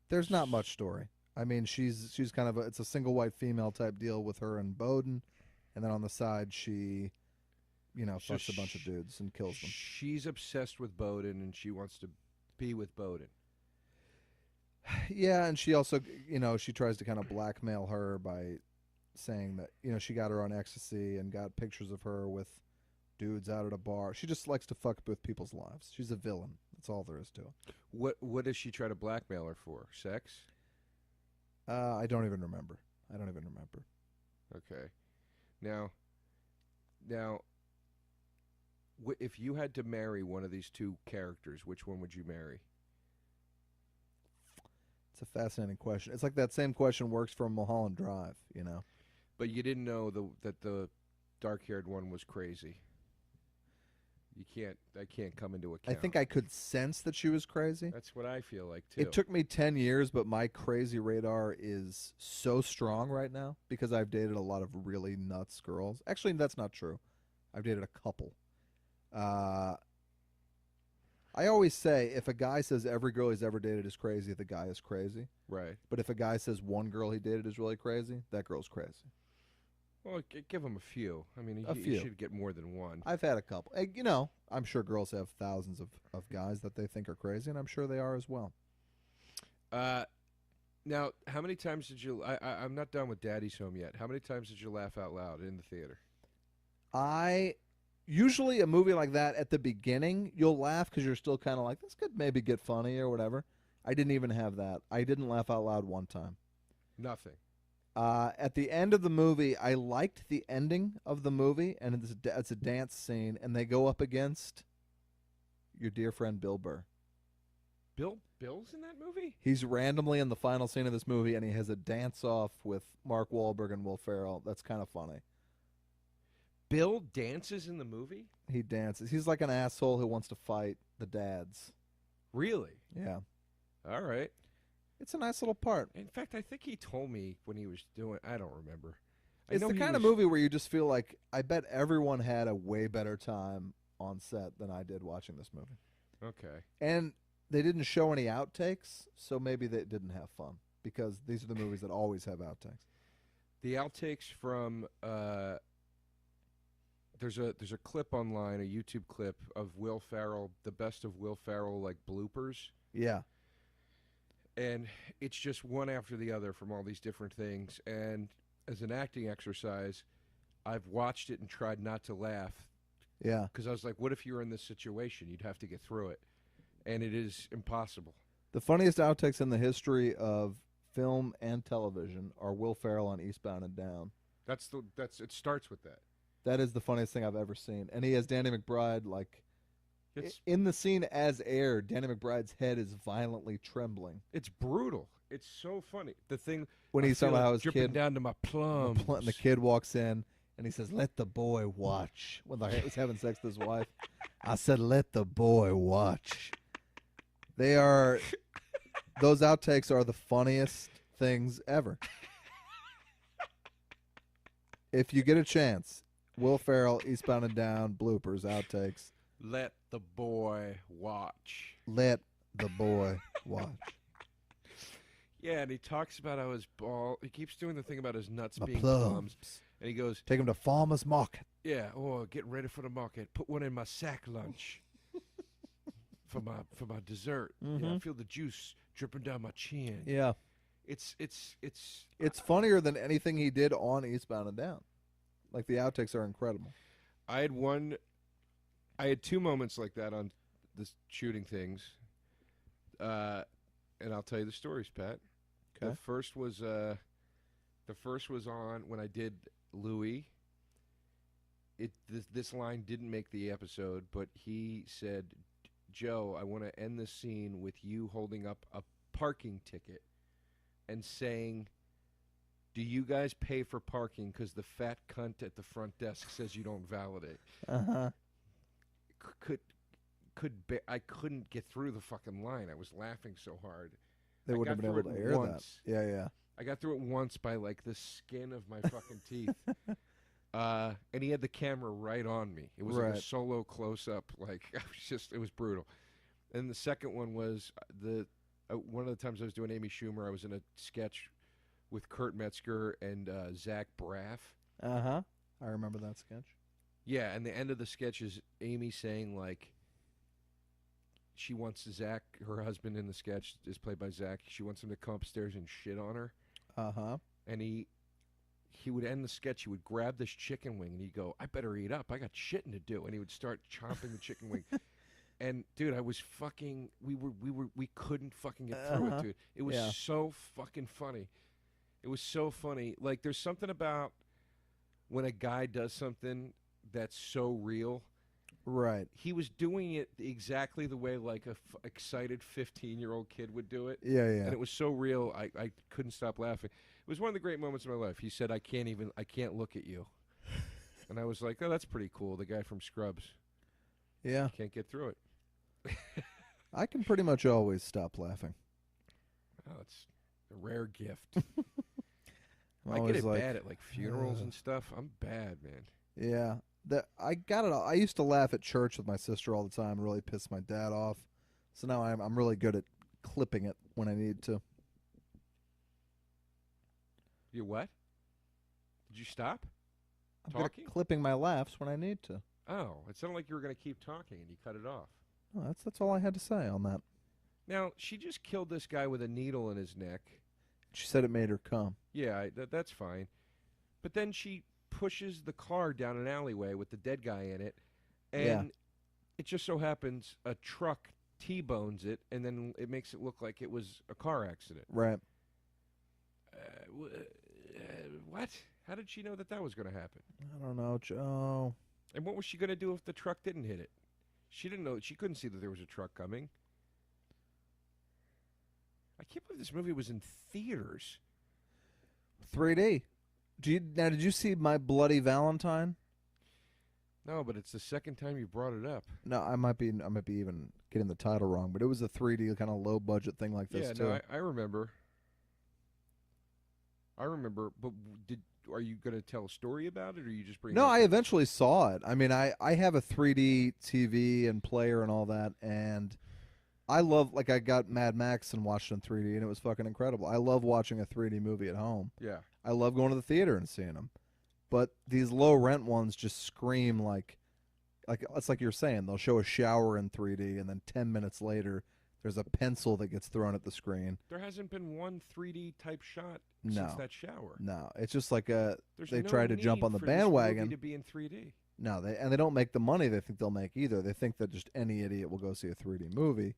There's not much story. I mean, she's kind of it's a single white female type deal with her and Bowden. And then on the side, she, fucks a bunch of dudes and kills them. She's obsessed with Bowden, and she wants to be with Bowden. Yeah, and she also, she tries to kind of blackmail her by saying that, she got her on ecstasy and got pictures of her with dudes out at a bar. She just likes to fuck with people's lives. She's a villain. That's all there is to it. What does she try to blackmail her for? Sex? I don't even remember. Okay. Now, if you had to marry one of these two characters, which one would you marry? It's a fascinating question. It's like that same question works for Mulholland Drive, But you didn't know that the dark-haired one was crazy. That can't come into account. I think I could sense that she was crazy. That's what I feel like, too. It took me 10 years, but my crazy radar is so strong right now because I've dated a lot of really nuts girls. Actually, that's not true. I've dated a couple. I always say if a guy says every girl he's ever dated is crazy, the guy is crazy. Right. But if a guy says one girl he dated is really crazy, that girl's crazy. Well, give him a few. I mean, few. You should get more than one. I've had a couple. I'm sure girls have thousands of guys that they think are crazy, and I'm sure they are as well. Now, how many times did you... I'm not done with Daddy's Home yet. How many times did you laugh out loud in the theater? Usually a movie like that, at the beginning, you'll laugh because you're still kind of like, this could maybe get funny or whatever. I didn't even have that. I didn't laugh out loud one time. Nothing. At the end of the movie, I liked the ending of the movie, and it's a dance scene, and they go up against your dear friend Bill Burr. Bill's in that movie? He's randomly in the final scene of this movie, and he has a dance-off with Mark Wahlberg and Will Ferrell. That's kind of funny. Bill dances in the movie? He dances. He's like an asshole who wants to fight the dads. Really? Yeah. All right. It's a nice little part. In fact, I think he told me when he was doing... I don't remember. It's the kind of movie where you just feel like, I bet everyone had a way better time on set than I did watching this movie. Okay. And they didn't show any outtakes, so maybe they didn't have fun, because these are the movies that always have outtakes. The outtakes from... There's a clip online, a YouTube clip of Will Ferrell, the best of Will Ferrell, like, bloopers. Yeah. And it's just one after the other from all these different things. And as an acting exercise, I've watched it and tried not to laugh. Yeah. Because I was like, what if you were in this situation? You'd have to get through it. And it is impossible. The funniest outtakes in the history of film and television are Will Ferrell on Eastbound and Down. It starts with that. That is the funniest thing I've ever seen. And he has Danny McBride, like, In the scene as aired, Danny McBride's head is violently trembling. It's brutal. It's so funny. The thing When he's talking about his dripping kid down to my plums. And the kid walks in and he says, "Let the boy watch." When he's having sex with his wife, I said, "Let the boy watch." Those outtakes are the funniest things ever. If you get a chance, Will Ferrell, Eastbound and Down, bloopers, outtakes. Let the boy watch. Let the boy watch. Yeah, and he talks about how his ball. He keeps doing the thing about his nuts My being plums. plums, and he goes, Take him to farmer's market. "Yeah, getting ready for the market. Put one in my sack lunch for my dessert. Yeah, I feel the juice dripping down my chin. Yeah. It's It's funnier than anything he did on Eastbound and Down. Like, the outtakes are incredible. I had two moments like that on the shooting things, and I'll tell you the stories, Pat. Okay. The first was on when I did Louis. This line didn't make the episode, but he said, "Joe, I want to end this scene with you holding up a parking ticket and saying, 'Do you guys pay for parking? Because the fat cunt at the front desk says you don't validate.'" Uh-huh. I couldn't get through the fucking line. I was laughing so hard. They wouldn't have been able to air once. that. Yeah. I got through it once by like the skin of my fucking teeth. And he had the camera right on me. It was like a solo close-up. Like, it was brutal. And the second one was one of the times I was doing Amy Schumer, I was in a sketch with Kurt Metzger and Zach Braff. Uh-huh. I remember that sketch. Yeah, and the end of the sketch is Amy saying, like, she wants Zach, her husband in the sketch is played by Zach, she wants him to come upstairs and shit on her. Uh-huh. And he would end the sketch, he would grab this chicken wing, and he'd go, "I better eat up, I got shitting to do." And he would start chomping the chicken wing. And, dude, I was fucking, we couldn't fucking get through it, dude. It was so fucking funny. It was so funny. Like, there's something about when a guy does something that's so real. Right. He was doing it exactly the way like a excited 15-year-old kid would do it. Yeah. And it was so real, I couldn't stop laughing. It was one of the great moments of my life. He said, I can't look at you. And I was like, oh, that's pretty cool. The guy from Scrubs. Yeah. Can't get through it. I can pretty much always stop laughing. Oh, it's a rare gift. I'm I get always it like, bad at like funerals and stuff. I'm bad, man. Yeah. I got it. I used to laugh at church with my sister all the time, really piss my dad off. So now I'm really good at clipping it when I need to. You what? Did you stop I'm good talking? at clipping my laughs when I need to. Oh, it sounded like you were going to keep talking and you cut it off. Oh, that's all I had to say on that. Now, she just killed this guy with a needle in his neck. She said it made her come. Yeah, that's fine. But then she pushes the car down an alleyway with the dead guy in it, and it just so happens a truck T-bones it, and then it makes it look like it was a car accident. Right. What? How did she know that was going to happen? I don't know, Joe. And what was she going to do if the truck didn't hit it? She didn't know. She couldn't see that there was a truck coming. I can't believe this movie was in theaters. 3D. Did you see My Bloody Valentine? No, but it's the second time you brought it up. No, I might be even getting the title wrong, but it was a 3D kind of low budget thing like this too. Yeah, no, I remember. But are you going to tell a story about it, or are you just bring? No, I eventually saw it. I mean, I have a 3D TV and player and all that, and I love, like, I got Mad Max and watched it in 3D, and it was fucking incredible. I love watching a 3D movie at home. Yeah. I love going to the theater and seeing them. But these low rent ones just scream like it's like you're saying. They'll show a shower in 3D, and then 10 minutes later, there's a pencil that gets thrown at the screen. There hasn't been one 3D type shot No. since that shower. No, it's just like There's they no tried to jump need on the for this bandwagon. movie to be in 3D. No, they don't make the money they think they'll make either. They think that just any idiot will go see a 3D movie,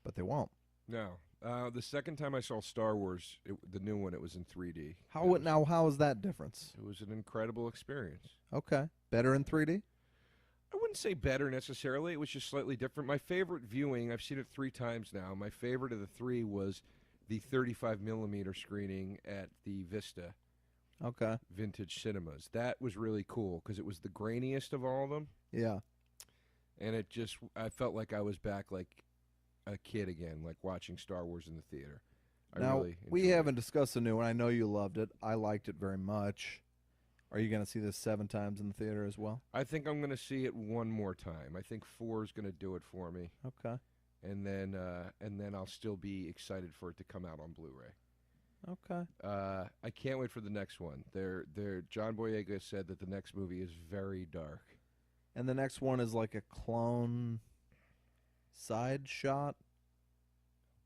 but they won't. No. The second time I saw Star Wars, the new one, it was in 3D. How is that difference? It was an incredible experience. Okay, better in 3D. I wouldn't say better necessarily. It was just slightly different. My favorite viewing, I've seen it 3 times now. My favorite of the 3 was the 35 millimeter screening at the Vista Okay. Vintage Cinemas. That was really cool because it was the grainiest of all of them. Yeah. And I felt like I was back like a kid again, like watching Star Wars in the theater. Now, we haven't discussed the new one. I know you loved it. I liked it very much. Are you going to see this 7 times in the theater as well? I think I'm going to see it one more time. I think 4 is going to do it for me. Okay. And then I'll still be excited for it to come out on Blu-ray. Okay. I can't wait for the next one. John Boyega said that the next movie is very dark. And the next one is like a clone side shot.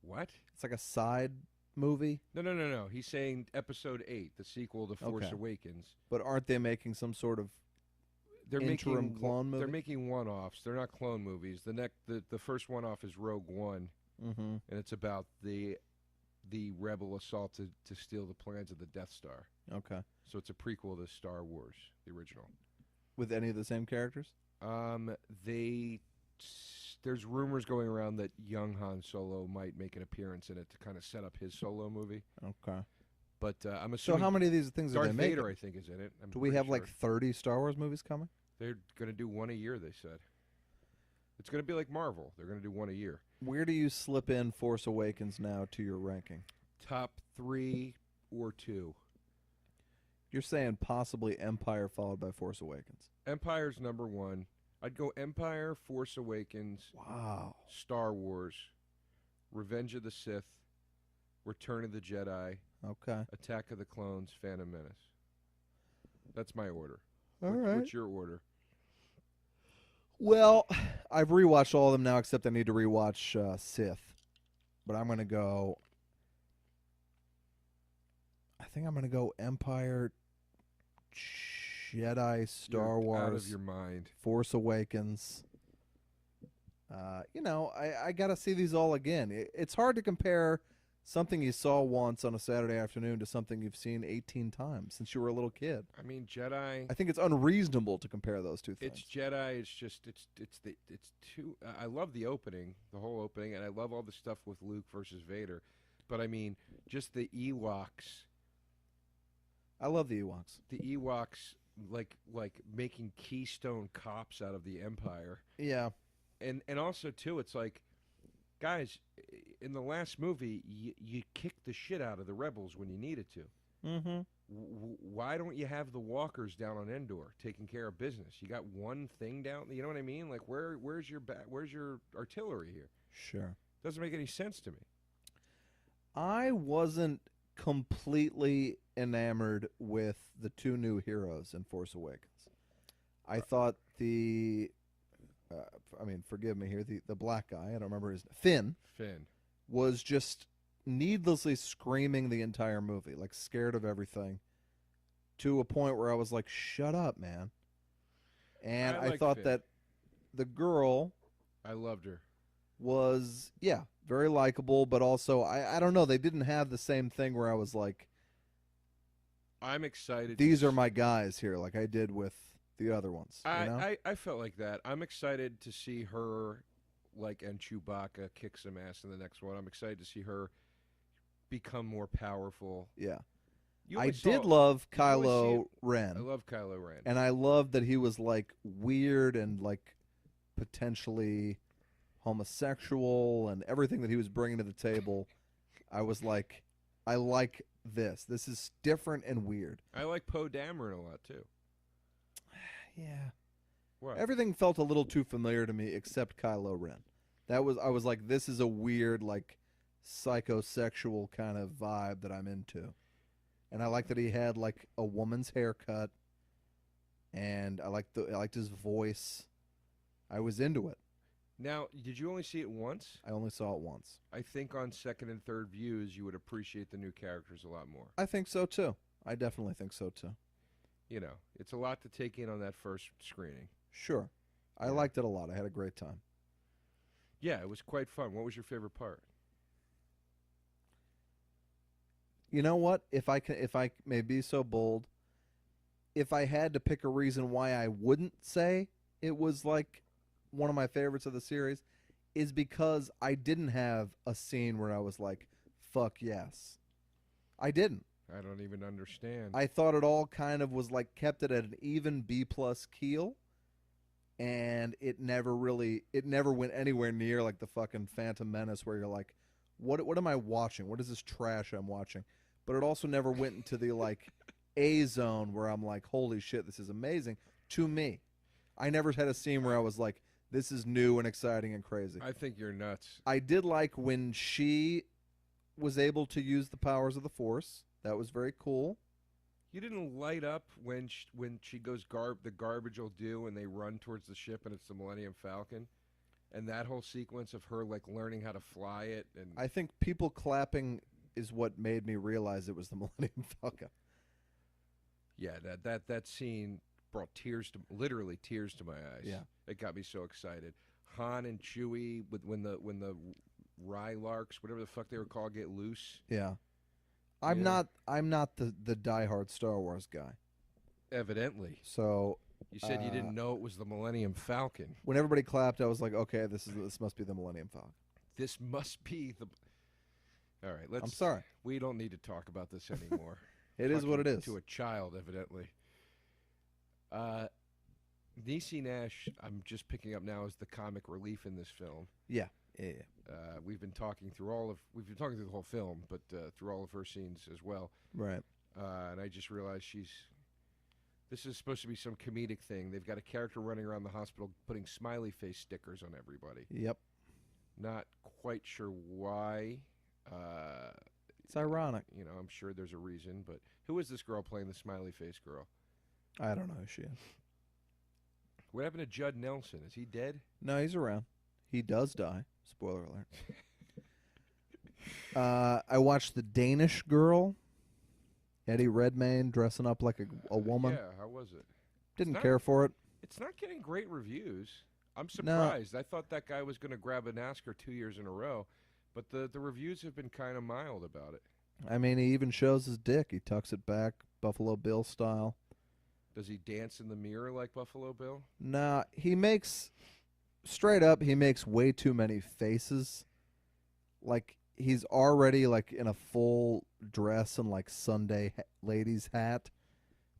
What? It's like a side movie. No. He's saying Episode 8, the sequel to Force Okay. Awakens. But aren't they making some sort of interim clone movie? They're making one-offs. They're not clone movies. The first one-off is Rogue One, Mm-hmm. and it's about the rebel assault to steal the plans of the Death Star. Okay. So it's a prequel to Star Wars, the original. With any of the same characters? There's rumors going around that young Han Solo might make an appearance in it to kind of set up his solo movie. Okay. But I'm So assuming how many of these things are Darth they making? Vader, I think, is in it. Do we have like 30 Star Wars movies coming? They're going to do one a year, they said. It's going to be like Marvel. They're going to do one a year. Where do you slip in Force Awakens now to your ranking? Top 3 or 2. You're saying possibly Empire followed by Force Awakens. Empire's number 1. I'd go Empire, Force Awakens, Wow. Star Wars, Revenge of the Sith, Return of the Jedi, Okay. Attack of the Clones, Phantom Menace. That's my order. All right. What's your order? Well, I've rewatched all of them now, except I need to rewatch Sith. But I'm going to go. I think I'm going to go Empire, Jedi, Star You're Wars, out of your mind. Force Awakens. I got to see these all again. It's hard to compare something you saw once on a Saturday afternoon to something you've seen 18 times since you were a little kid. I mean, Jedi. I think it's unreasonable to compare those two things. It's Jedi. It's too. I love the opening, the whole opening, and I love all the stuff with Luke versus Vader. But I mean, just the Ewoks. I love the Ewoks. The Ewoks, like making Keystone Cops out of the Empire. Yeah. And also too, it's like, guys, in the last movie, you kicked the shit out of the rebels when you needed to. Mm-hmm. Why don't you have the walkers down on Endor taking care of business? You got one thing down. You know what I mean? Like, where's your artillery here? Sure. Doesn't make any sense to me. I wasn't completely enamored with the 2 new heroes in Force Awakens. I thought forgive me here, the black guy, I don't remember his name, Finn was just needlessly screaming the entire movie, like scared of everything, to a point where I was like, shut up, man. And I thought Finn. that the girl, I loved her. was, very likable, but also, I don't know, they didn't have the same thing where I was like, I'm excited. these are my guys here, like I did with the other ones. I felt like that. I'm excited to see her, and Chewbacca kick some ass in the next one. I'm excited to see her become more powerful. Yeah. You I always did saw- love you always see Kylo it- Ren. I love Kylo Ren. And I loved that he was like weird and like potentially homosexual and everything that he was bringing to the table. I was like, I like this. This is different and weird. I like Poe Dameron a lot too. Yeah. What? Everything felt a little too familiar to me except Kylo Ren. I was like, this is a weird, like, psychosexual kind of vibe that I'm into. And I like that he had like a woman's haircut, and I liked his voice. I was into it. Now, did you only see it once? I only saw it once. I think on second and third views, you would appreciate the new characters a lot more. I think so too. I definitely think so too. You know, it's a lot to take in on that first screening. Sure. I Yeah. liked it a lot. I had a great time. Yeah, it was quite fun. What was your favorite part? You know what? If I may be so bold, if I had to pick a reason why I wouldn't say it was like one of my favorites of the series is because I didn't have a scene where I was like, fuck yes. I didn't. I don't even understand. I thought it all kind of was like kept it at an even B+ keel, and it never went anywhere near like the fucking Phantom Menace where you're like, what am I watching? What is this trash I'm watching? But it also never went into the like A zone where I'm like, holy shit, this is amazing. To me, I never had a scene where I was like, this is new and exciting and crazy. I think you're nuts. I did like when she was able to use the powers of the Force. That was very cool. You didn't light up when she goes the garbage will do and they run towards the ship and it's the Millennium Falcon, and that whole sequence of her like learning how to fly it. And I think people clapping is what made me realize it was the Millennium Falcon. Yeah, that scene brought literally tears to my eyes. Yeah, it got me so excited. Han and Chewie when the Rylarks, whatever the fuck they were called, get loose. Yeah. I'm not the diehard Star Wars guy. Evidently. So you said you didn't know it was the Millennium Falcon. When everybody clapped, I was like, okay, this must be the Millennium Falcon. This must be the. All right, let's. I'm sorry. We don't need to talk about this anymore. It is what it is. To a child, evidently. Niecy Nash, I'm just picking up now as the comic relief in this film. Yeah. We've been talking through the whole film, but through all of her scenes as well. Right. And I just realized this is supposed to be some comedic thing. They've got a character running around the hospital putting smiley face stickers on everybody. Yep. Not quite sure why. It's ironic. You know, I'm sure there's a reason, but who is this girl playing the smiley face girl? I don't know who she is. What happened to Judd Nelson? Is he dead? No, he's around. He does die. Spoiler alert. I watched The Danish Girl. Eddie Redmayne dressing up like a woman. Yeah, how was it? Didn't care for it. It's not getting great reviews. I'm surprised. No. I thought that guy was going to grab an Oscar 2 years in a row, but the reviews have been kind of mild about it. I mean, he even shows his dick. He tucks it back, Buffalo Bill style. Does he dance in the mirror like Buffalo Bill? Nah, he makes way too many faces. Like, he's already, like, in a full dress and, like, Sunday ladies hat.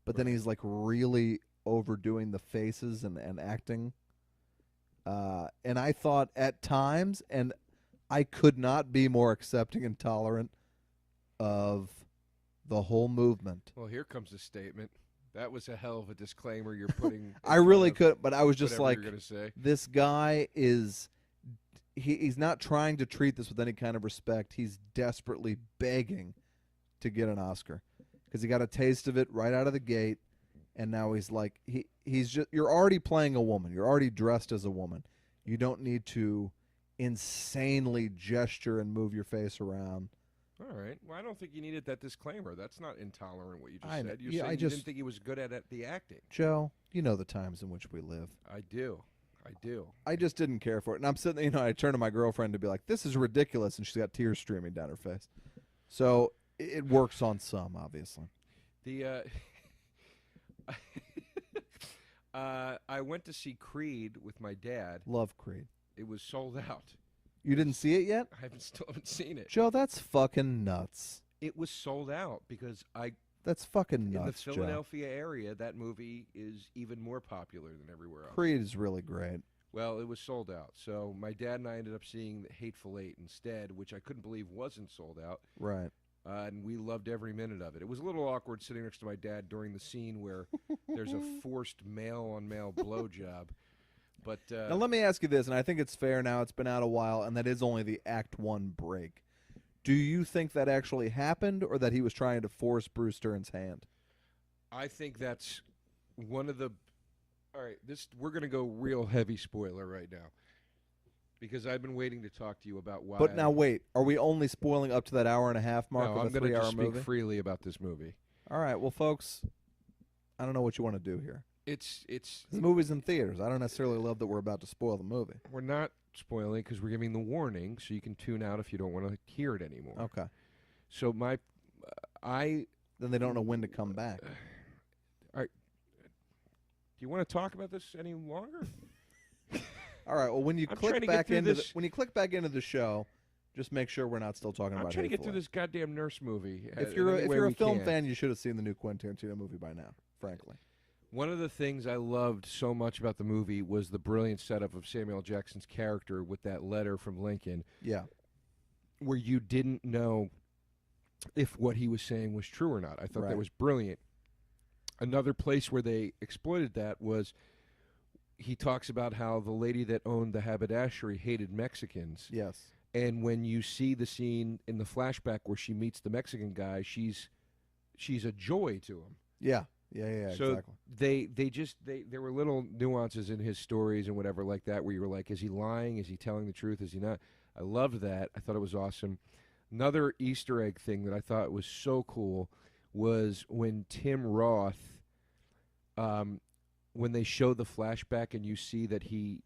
But then he's, like, really overdoing the faces and acting. And I thought at times, and I could not be more accepting and tolerant of the whole movement. Well, here comes a statement. That was a hell of a disclaimer you're putting. I really could, but I was just like, you're gonna say. This guy is, he's not trying to treat this with any kind of respect. He's desperately begging to get an Oscar because he got a taste of it right out of the gate, and now he's like, he's just, you're already playing a woman. You're already dressed as a woman. You don't need to insanely gesture and move your face around. All right. Well, I don't think you needed that disclaimer. That's not intolerant, what you just said. You're saying you didn't think he was good at the acting. Joe, you know the times in which we live. I do. I just didn't care for it. And I'm sitting there, I turn to my girlfriend to be like, this is ridiculous, and she's got tears streaming down her face. So it works on some, obviously. I went to see Creed with my dad. Love Creed. It was sold out. You didn't see it yet? I still haven't seen it. Joe, that's fucking nuts. It was sold out because That's fucking nuts, in the Philadelphia area, that movie is even more popular than everywhere else. Creed is really great. Well, it was sold out. So my dad and I ended up seeing Hateful Eight instead, which I couldn't believe wasn't sold out. Right. And we loved every minute of it. It was a little awkward sitting next to my dad during the scene where there's a forced male-on-male blowjob. But now let me ask you this, and I think it's fair now. It's been out a while, and that is only the Act 1 break. Do you think that actually happened, or that he was trying to force Bruce Dern's hand? I think that's one of the... All right, we're going to go real heavy spoiler right now. Because I've been waiting to talk to you about why... But now wait, are we only spoiling up to that hour-and-a-half mark of a 3-hour movie? I'm going to speak freely about this movie. All right, well, folks, I don't know what you want to do here. It's the movie's in theaters. I don't necessarily love that we're about to spoil the movie. We're not spoiling because we're giving the warning, so you can tune out if you don't want to hear it anymore. Okay. So then they don't know when to come back. All right. you want to talk about this any longer? All right. Well, when you I'm click trying to back get through into this- when you click back into the show, just make sure we're not still talking I'm about. trying to get Hateful through Eight. this goddamn Nurse movie. If in any way you're a we film can. fan, you should have seen the new Quentin Tarantino movie by now. Frankly. One of the things I loved so much about the movie was the brilliant setup of Samuel L. Jackson's character with that letter from Lincoln, Yeah. where you didn't know if what he was saying was true or not. I thought Right. that was brilliant. Another place where they exploited that was he talks about how the lady that owned the haberdashery hated Mexicans. Yes. And when you see the scene in the flashback where she meets the Mexican guy, she's a joy to him. Yeah. Yeah. So Exactly. there were little nuances in his stories and whatever like that where you were like, is he lying? Is he telling the truth? Is he not? I loved that. I thought it was awesome. Another Easter egg thing that I thought was so cool was when Tim Roth, when they show the flashback and you see that he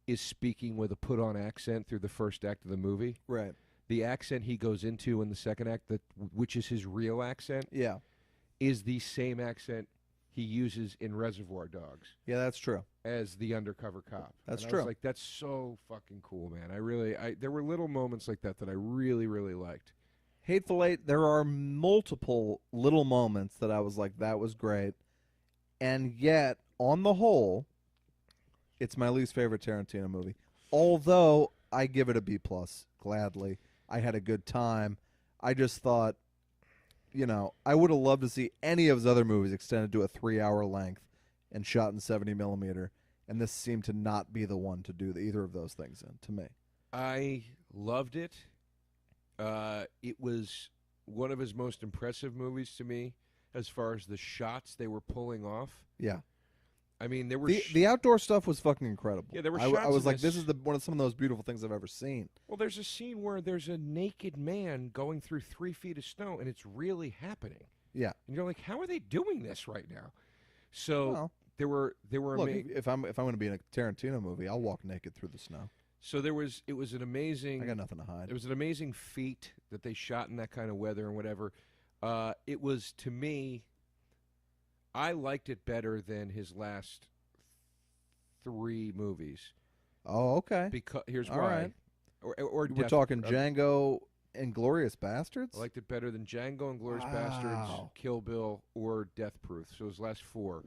is speaking with a put-on accent through the first act of the movie. Right. The accent he goes into in the second act, which is his real accent, Yeah. is the same accent he uses in Reservoir Dogs Yeah, that's true. as the undercover cop. That's and I true. was like, that's so fucking cool, man. There were little moments like that I really, really liked. Hateful Eight, there are multiple little moments that I was like, that was great. And yet, on the whole, it's my least favorite Tarantino movie. Although I give it a B+, gladly. I had a good time. I just thought, I would have loved to see any of his other movies extended to a 3-hour length and shot in 70 millimeter. And this seemed to not be the one to do either of those things in, to me. I loved it. It was one of his most impressive movies to me as far as the shots they were pulling off. Yeah. I mean, there were the outdoor stuff was fucking incredible. Yeah, there were I shots was in like, this- this is one of some of those beautiful things I've ever seen. Well, there's a scene where there's a naked man going through 3 feet of snow, and it's really happening. Yeah. And you're like, how are they doing this right now? So Well, there were look, if I'm going to be in a Tarantino movie, I'll walk naked through the snow. So it was an amazing. I got nothing to hide. It was an amazing feat that they shot in that kind of weather and whatever. It was, to me, I liked it better than his last 3 movies. Oh, okay. Because here's All why. right. Or We're talking Django and Glorious Bastards? I liked it better than Django and Glorious Wow. Bastards, Kill Bill, or Death Proof. So his last 4.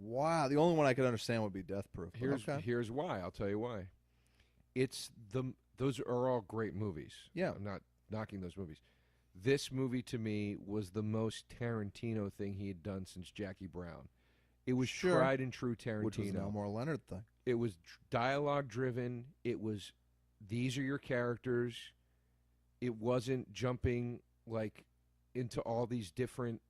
Wow. The only one I could understand would be Death Proof. but okay. Here's why. I'll tell you why. Those are all great movies. Yeah. I'm not knocking those movies. This movie to me was the most Tarantino thing he had done since Jackie Brown. It was Sure. tried and true Tarantino. Which was an Elmore Leonard thing. It was dialogue driven. It was, these are your characters. It wasn't jumping like into all these different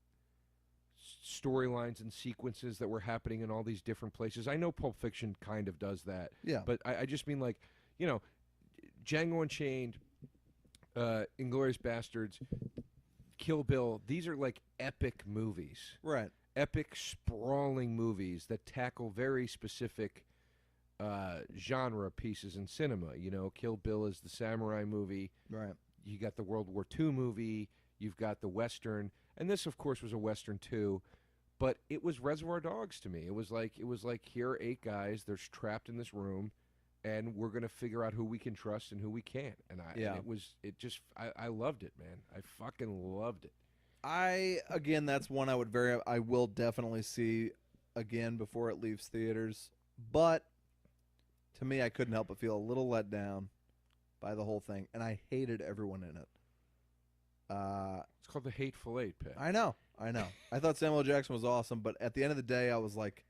storylines and sequences that were happening in all these different places. I know Pulp Fiction kind of does that. Yeah. But I just mean, like, Django Unchained, Inglourious Bastards, Kill Bill, these are like epic movies. Right. Epic, sprawling movies that tackle very specific genre pieces in cinema. Kill Bill is the samurai movie. Right. You got the World War II movie. You've got the Western. And this, of course, was a Western too. But it was Reservoir Dogs to me. It was like here are 8 guys. They're trapped in this room, and we're going to figure out who we can trust and who we can't. And I loved it, man. I fucking loved it. Again, that's one I will definitely see again before it leaves theaters. But to me, I couldn't help but feel a little let down by the whole thing, and I hated everyone in it. It's called The Hateful Eight, Pat. I know. I thought Samuel L. Jackson was awesome, but at the end of the day, I was like,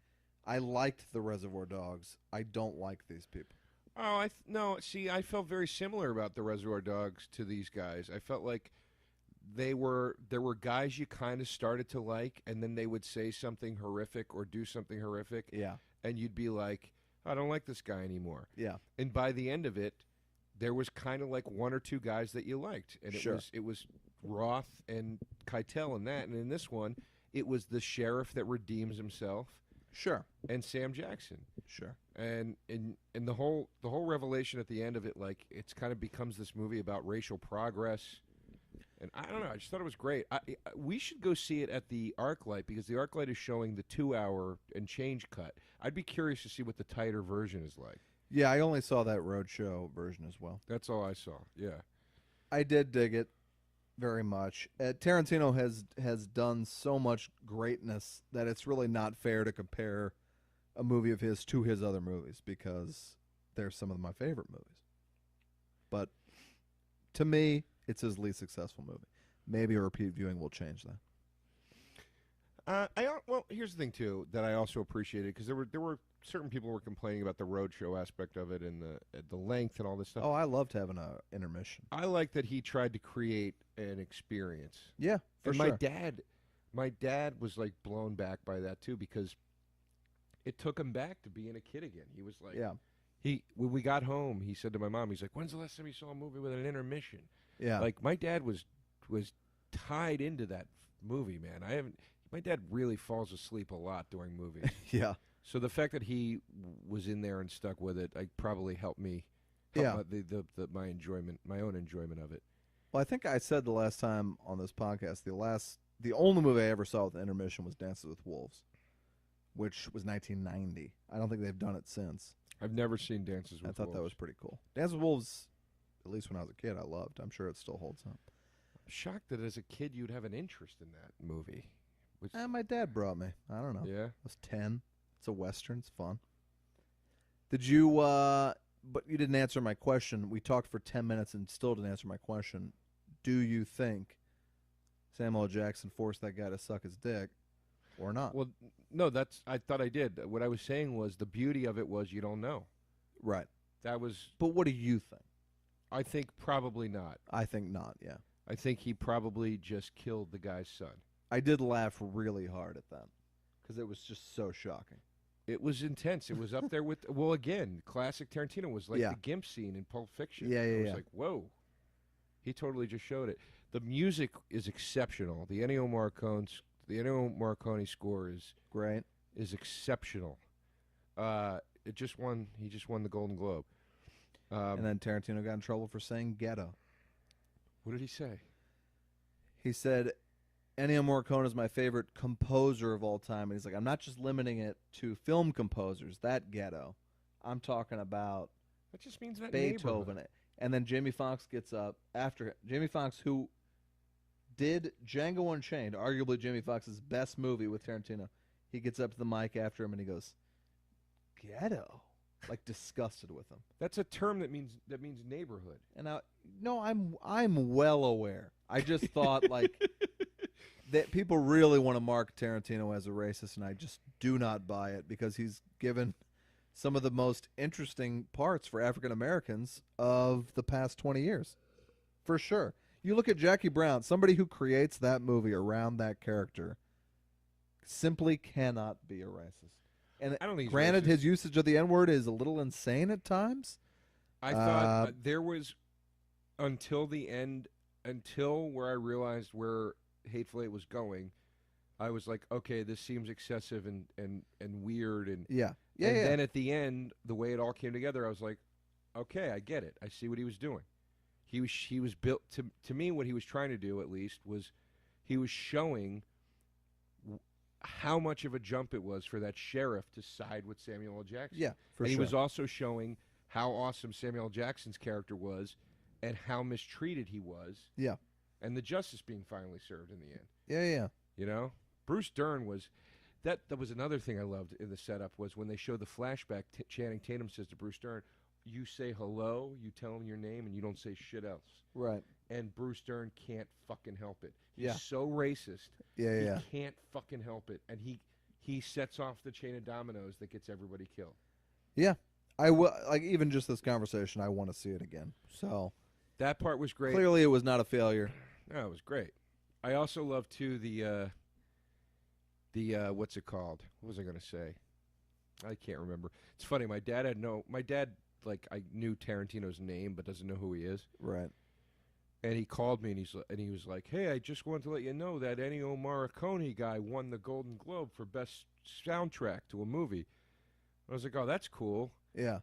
I liked the Reservoir Dogs. I don't like these people. Oh, no. See, I felt very similar about the Reservoir Dogs to these guys. I felt like there were guys you kind of started to like, and then they would say something horrific or do something horrific. Yeah. And you'd be like, I don't like this guy anymore. Yeah. And by the end of it, there was kind of like 1 or 2 guys that you liked, and Sure. it was Roth and Keitel and that, and in this one, it was the sheriff that redeems himself. Sure. And Sam Jackson. Sure. And the whole revelation at the end of it, like, it's kind of becomes this movie about racial progress And I don't know. I just thought it was great. We should go see it at the ArcLight because the ArcLight is showing the 2-hour and change cut. I'd be curious to see what the tighter version is like. Yeah, I only saw that Roadshow version as well. That's all I saw. Yeah. I did dig it very much. Tarantino has done so much greatness that it's really not fair to compare a movie of his to his other movies because they're some of my favorite movies. But to me, it's his least successful movie. Maybe a repeat viewing will change that. Well, here's the thing too that I also appreciated because there were certain people who were complaining about the roadshow aspect of it and the length and all this stuff. Oh, I loved having an intermission. I like that he tried to create an experience. Yeah, for and sure. my dad was like blown back by that too because it took him back to being a kid again. He was like, yeah. When we got home, he said to my mom, he's like, "When's the last time you saw a movie with an intermission?" Yeah. Like my dad was tied into that movie, man. My dad really falls asleep a lot during movies. Yeah. So the fact that he was in there and stuck with it, probably helped me. Yeah. My enjoyment, my own enjoyment of it. Well, I think I said the last time on this podcast, the only movie I ever saw with an intermission was Dances with Wolves, which was 1990. I don't think they've done it since. I've never seen Dances with Wolves. I thought that was pretty cool. Dances with Wolves, at least when I was a kid, I loved. I'm sure it still holds up. I'm shocked that as a kid you'd have an interest in that movie. My dad brought me. I don't know. Yeah. I was 10. It's a Western. It's fun. Did you, but you didn't answer my question. We talked for 10 minutes and still didn't answer my question. Do you think Samuel L. Jackson forced that guy to suck his dick or not? Well, no, I thought I did. What I was saying was the beauty of it was you don't know. Right. That was. But what do you think? I think probably not. I think not, yeah. I think he probably just killed the guy's son. I did laugh really hard at that because it was just so shocking. It was intense. It was up there with, well, again, classic Tarantino was like the Gimp scene in Pulp Fiction. Yeah, It was like, whoa. He totally just showed it. The music is exceptional. The Ennio Morricone score is great. Is exceptional. He just won the Golden Globe. And then Tarantino got in trouble for saying ghetto. What did he say? He said, Ennio Morricone is my favorite composer of all time. And he's like, I'm not just limiting it to film composers, that ghetto. I'm talking about that just means that Beethoven. And then Jamie Foxx gets up after him. Jamie Foxx, who did Django Unchained, arguably Jamie Foxx's best movie with Tarantino. He gets up to the mic after him and he goes, ghetto. Like disgusted with him. That's a term that means neighborhood. And I'm well aware. I just thought like that people really want to mark Tarantino as a racist, and I just do not buy it because he's given some of the most interesting parts for African Americans of the past 20 years. For sure. You look at Jackie Brown, somebody who creates that movie around that character simply cannot be a racist. And I don't think granted, racist. His usage of the N-word is a little insane at times. I thought there was until the end, until where I realized where Hateful Eight was going, I was like, okay, this seems excessive and weird and then at the end, the way it all came together, I was like, okay, I get it. I see what he was doing. He was built to me. What he was trying to do, at least, was he was showing how much of a jump it was for that sheriff to side with Samuel L. Jackson. Yeah, for and sure. He was also showing how awesome Samuel L. Jackson's character was and how mistreated he was. Yeah. And the justice being finally served in the end. Yeah. You know? Bruce Dern was... That was another thing I loved in the setup was when they showed the flashback, Channing Tatum says to Bruce Dern, you say hello, you tell him your name, and you don't say shit else. Right. And Bruce Dern can't fucking help it. He's Yeah. so racist. Yeah. He can't fucking help it. And he sets off the chain of dominoes that gets everybody killed. Yeah. I will, like, even just this conversation, I want to see it again. So that part was great. Clearly it was not a failure. No, it was great. I also love, too, the what's it called? What was I going to say? I can't remember. It's funny. My dad, like, I knew Tarantino's name, but doesn't know who he is. Right. And he called me, and he was like, hey, I just wanted to let you know that Ennio Morricone guy won the Golden Globe for Best Soundtrack to a movie. I was like, oh, that's cool. Yeah.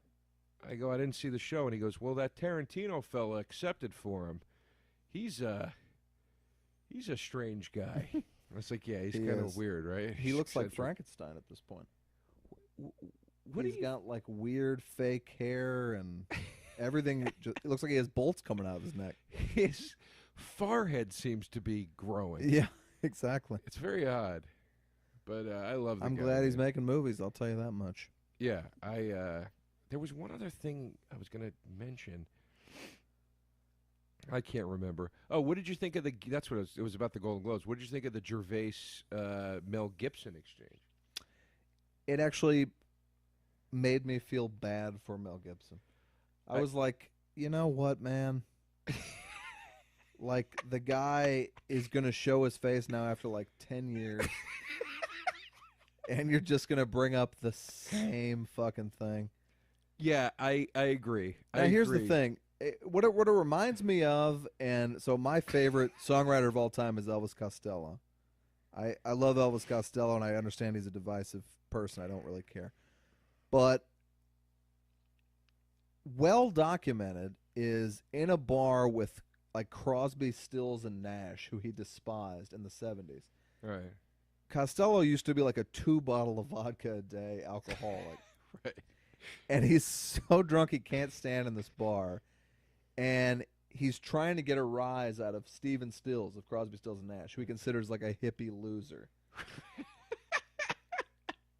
I go, I didn't see the show. And he goes, well, that Tarantino fella accepted for him. He's He's a strange guy. I was like, yeah, he's He kind is. of weird, right? He looks like Eccentric. Frankenstein at this point. What He's got like weird fake hair and everything. It looks like he has bolts coming out of his neck. His forehead seems to be growing. Yeah, exactly. It's very odd, but I love the I'm guy, glad he's man. making movies. I'll tell you that much. Yeah, there was one other thing I was going to mention. I can't remember. Oh, what did you think of the? That's what it was about the Golden Globes. What did you think of the Gervais Mel Gibson exchange? It actually made me feel bad for Mel Gibson. I was like, you know what, man? Like, the guy is going to show his face now after like 10 years. And you're just going to bring up the same fucking thing. Yeah, I agree. Now, here's the thing. What it reminds me of, and so my favorite songwriter of all time is Elvis Costello. I love Elvis Costello, and I understand he's a divisive person. I don't really care. But well documented is in a bar with like Crosby, Stills, and Nash, who he despised in the 70s. Right. Costello used to be like a 2-bottle of vodka a day alcoholic. Right. And he's so drunk he can't stand in this bar. And he's trying to get a rise out of Stephen Stills of Crosby, Stills, and Nash, who he considers like a hippie loser.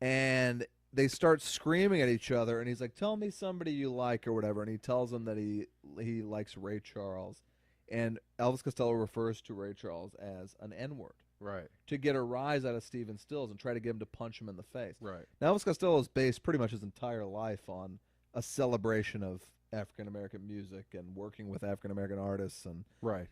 And they start screaming at each other, and he's like, tell me somebody you like or whatever. And he tells them that he likes Ray Charles. And Elvis Costello refers to Ray Charles as an N-word. Right. To get a rise out of Stephen Stills and try to get him to punch him in the face. Right. Now, Elvis Costello is based pretty much his entire life on a celebration of African-American music and working with African-American artists. And Right.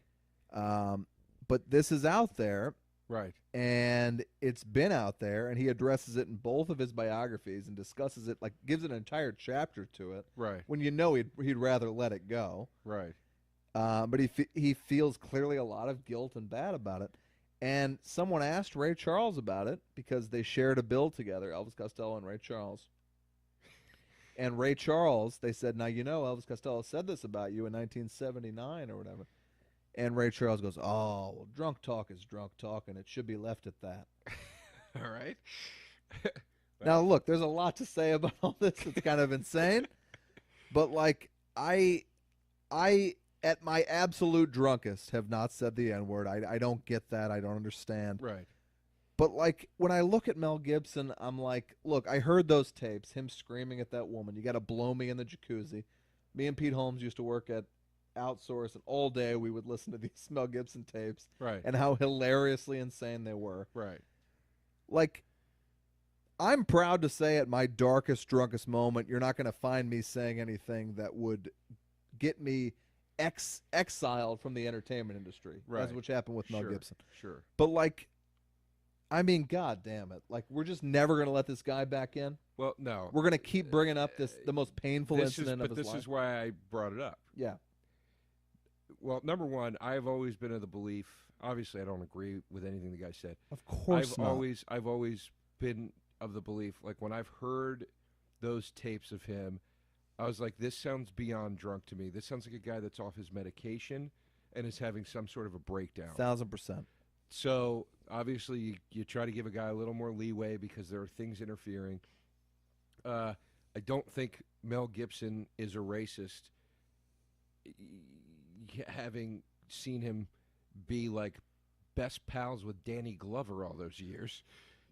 but this is out there. Right. And it's been out there, and he addresses it in both of his biographies and discusses it, like gives an entire chapter to it. Right. When you know he'd rather let it go. Right. But he feels clearly a lot of guilt and bad about it. And someone asked Ray Charles about it because they shared a bill together, Elvis Costello and Ray Charles. And Ray Charles, they said, now you know Elvis Costello said this about you in 1979 or whatever. And Ray Charles goes, oh, well, drunk talk is drunk talk, and it should be left at that. All right. Now, look, there's a lot to say about all this. It's kind of insane. But, like, I at my absolute drunkest have not said the N-word. I don't get that. I don't understand. Right. But, like, when I look at Mel Gibson, I'm like, look, I heard those tapes, him screaming at that woman. You got to blow me in the jacuzzi. Me and Pete Holmes used to work at Outsource, and all day we would listen to these Mel Gibson tapes. Right. And how hilariously insane they were. Right. Like, I'm proud to say at my darkest, drunkest moment, you're not going to find me saying anything that would get me exiled from the entertainment industry. Right. That's what happened with Mel Sure. Gibson. Sure. But, like, I mean, God damn it. Like, we're just never going to let this guy back in. Well, no. We're going to keep bringing up the most painful incident of his life. But this is why I brought it up. Yeah. Well, number one, I've always been of the belief. Obviously, I don't agree with anything the guy said. Of course I've always been of the belief. Like when I've heard those tapes of him, I was like, this sounds beyond drunk to me. This sounds like a guy that's off his medication and is having some sort of a breakdown. 1,000%. So obviously, you try to give a guy a little more leeway because there are things interfering. I don't think Mel Gibson is a racist. Having seen him be like best pals with Danny Glover all those years,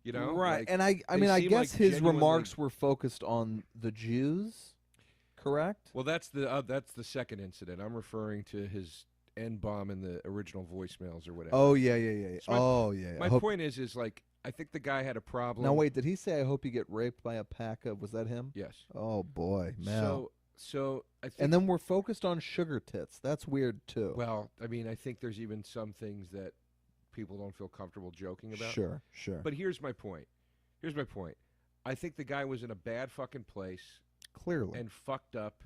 you know, right? Like, and I mean, I guess his remarks were focused on the Jews, correct? Well, that's the second incident. I'm referring to his N-bomb in the original voicemails or whatever. Oh yeah. So yeah. My point is like I think the guy had a problem. Now wait, did he say, "I hope you get raped by a pack of"? Was that him? Yes. Oh boy, Mel. So I think. And then we're focused on sugar tits. That's weird too. Well, I mean, I think there's even some things that people don't feel comfortable joking about. Sure. But here's my point. I think the guy was in a bad fucking place. Clearly. And fucked up.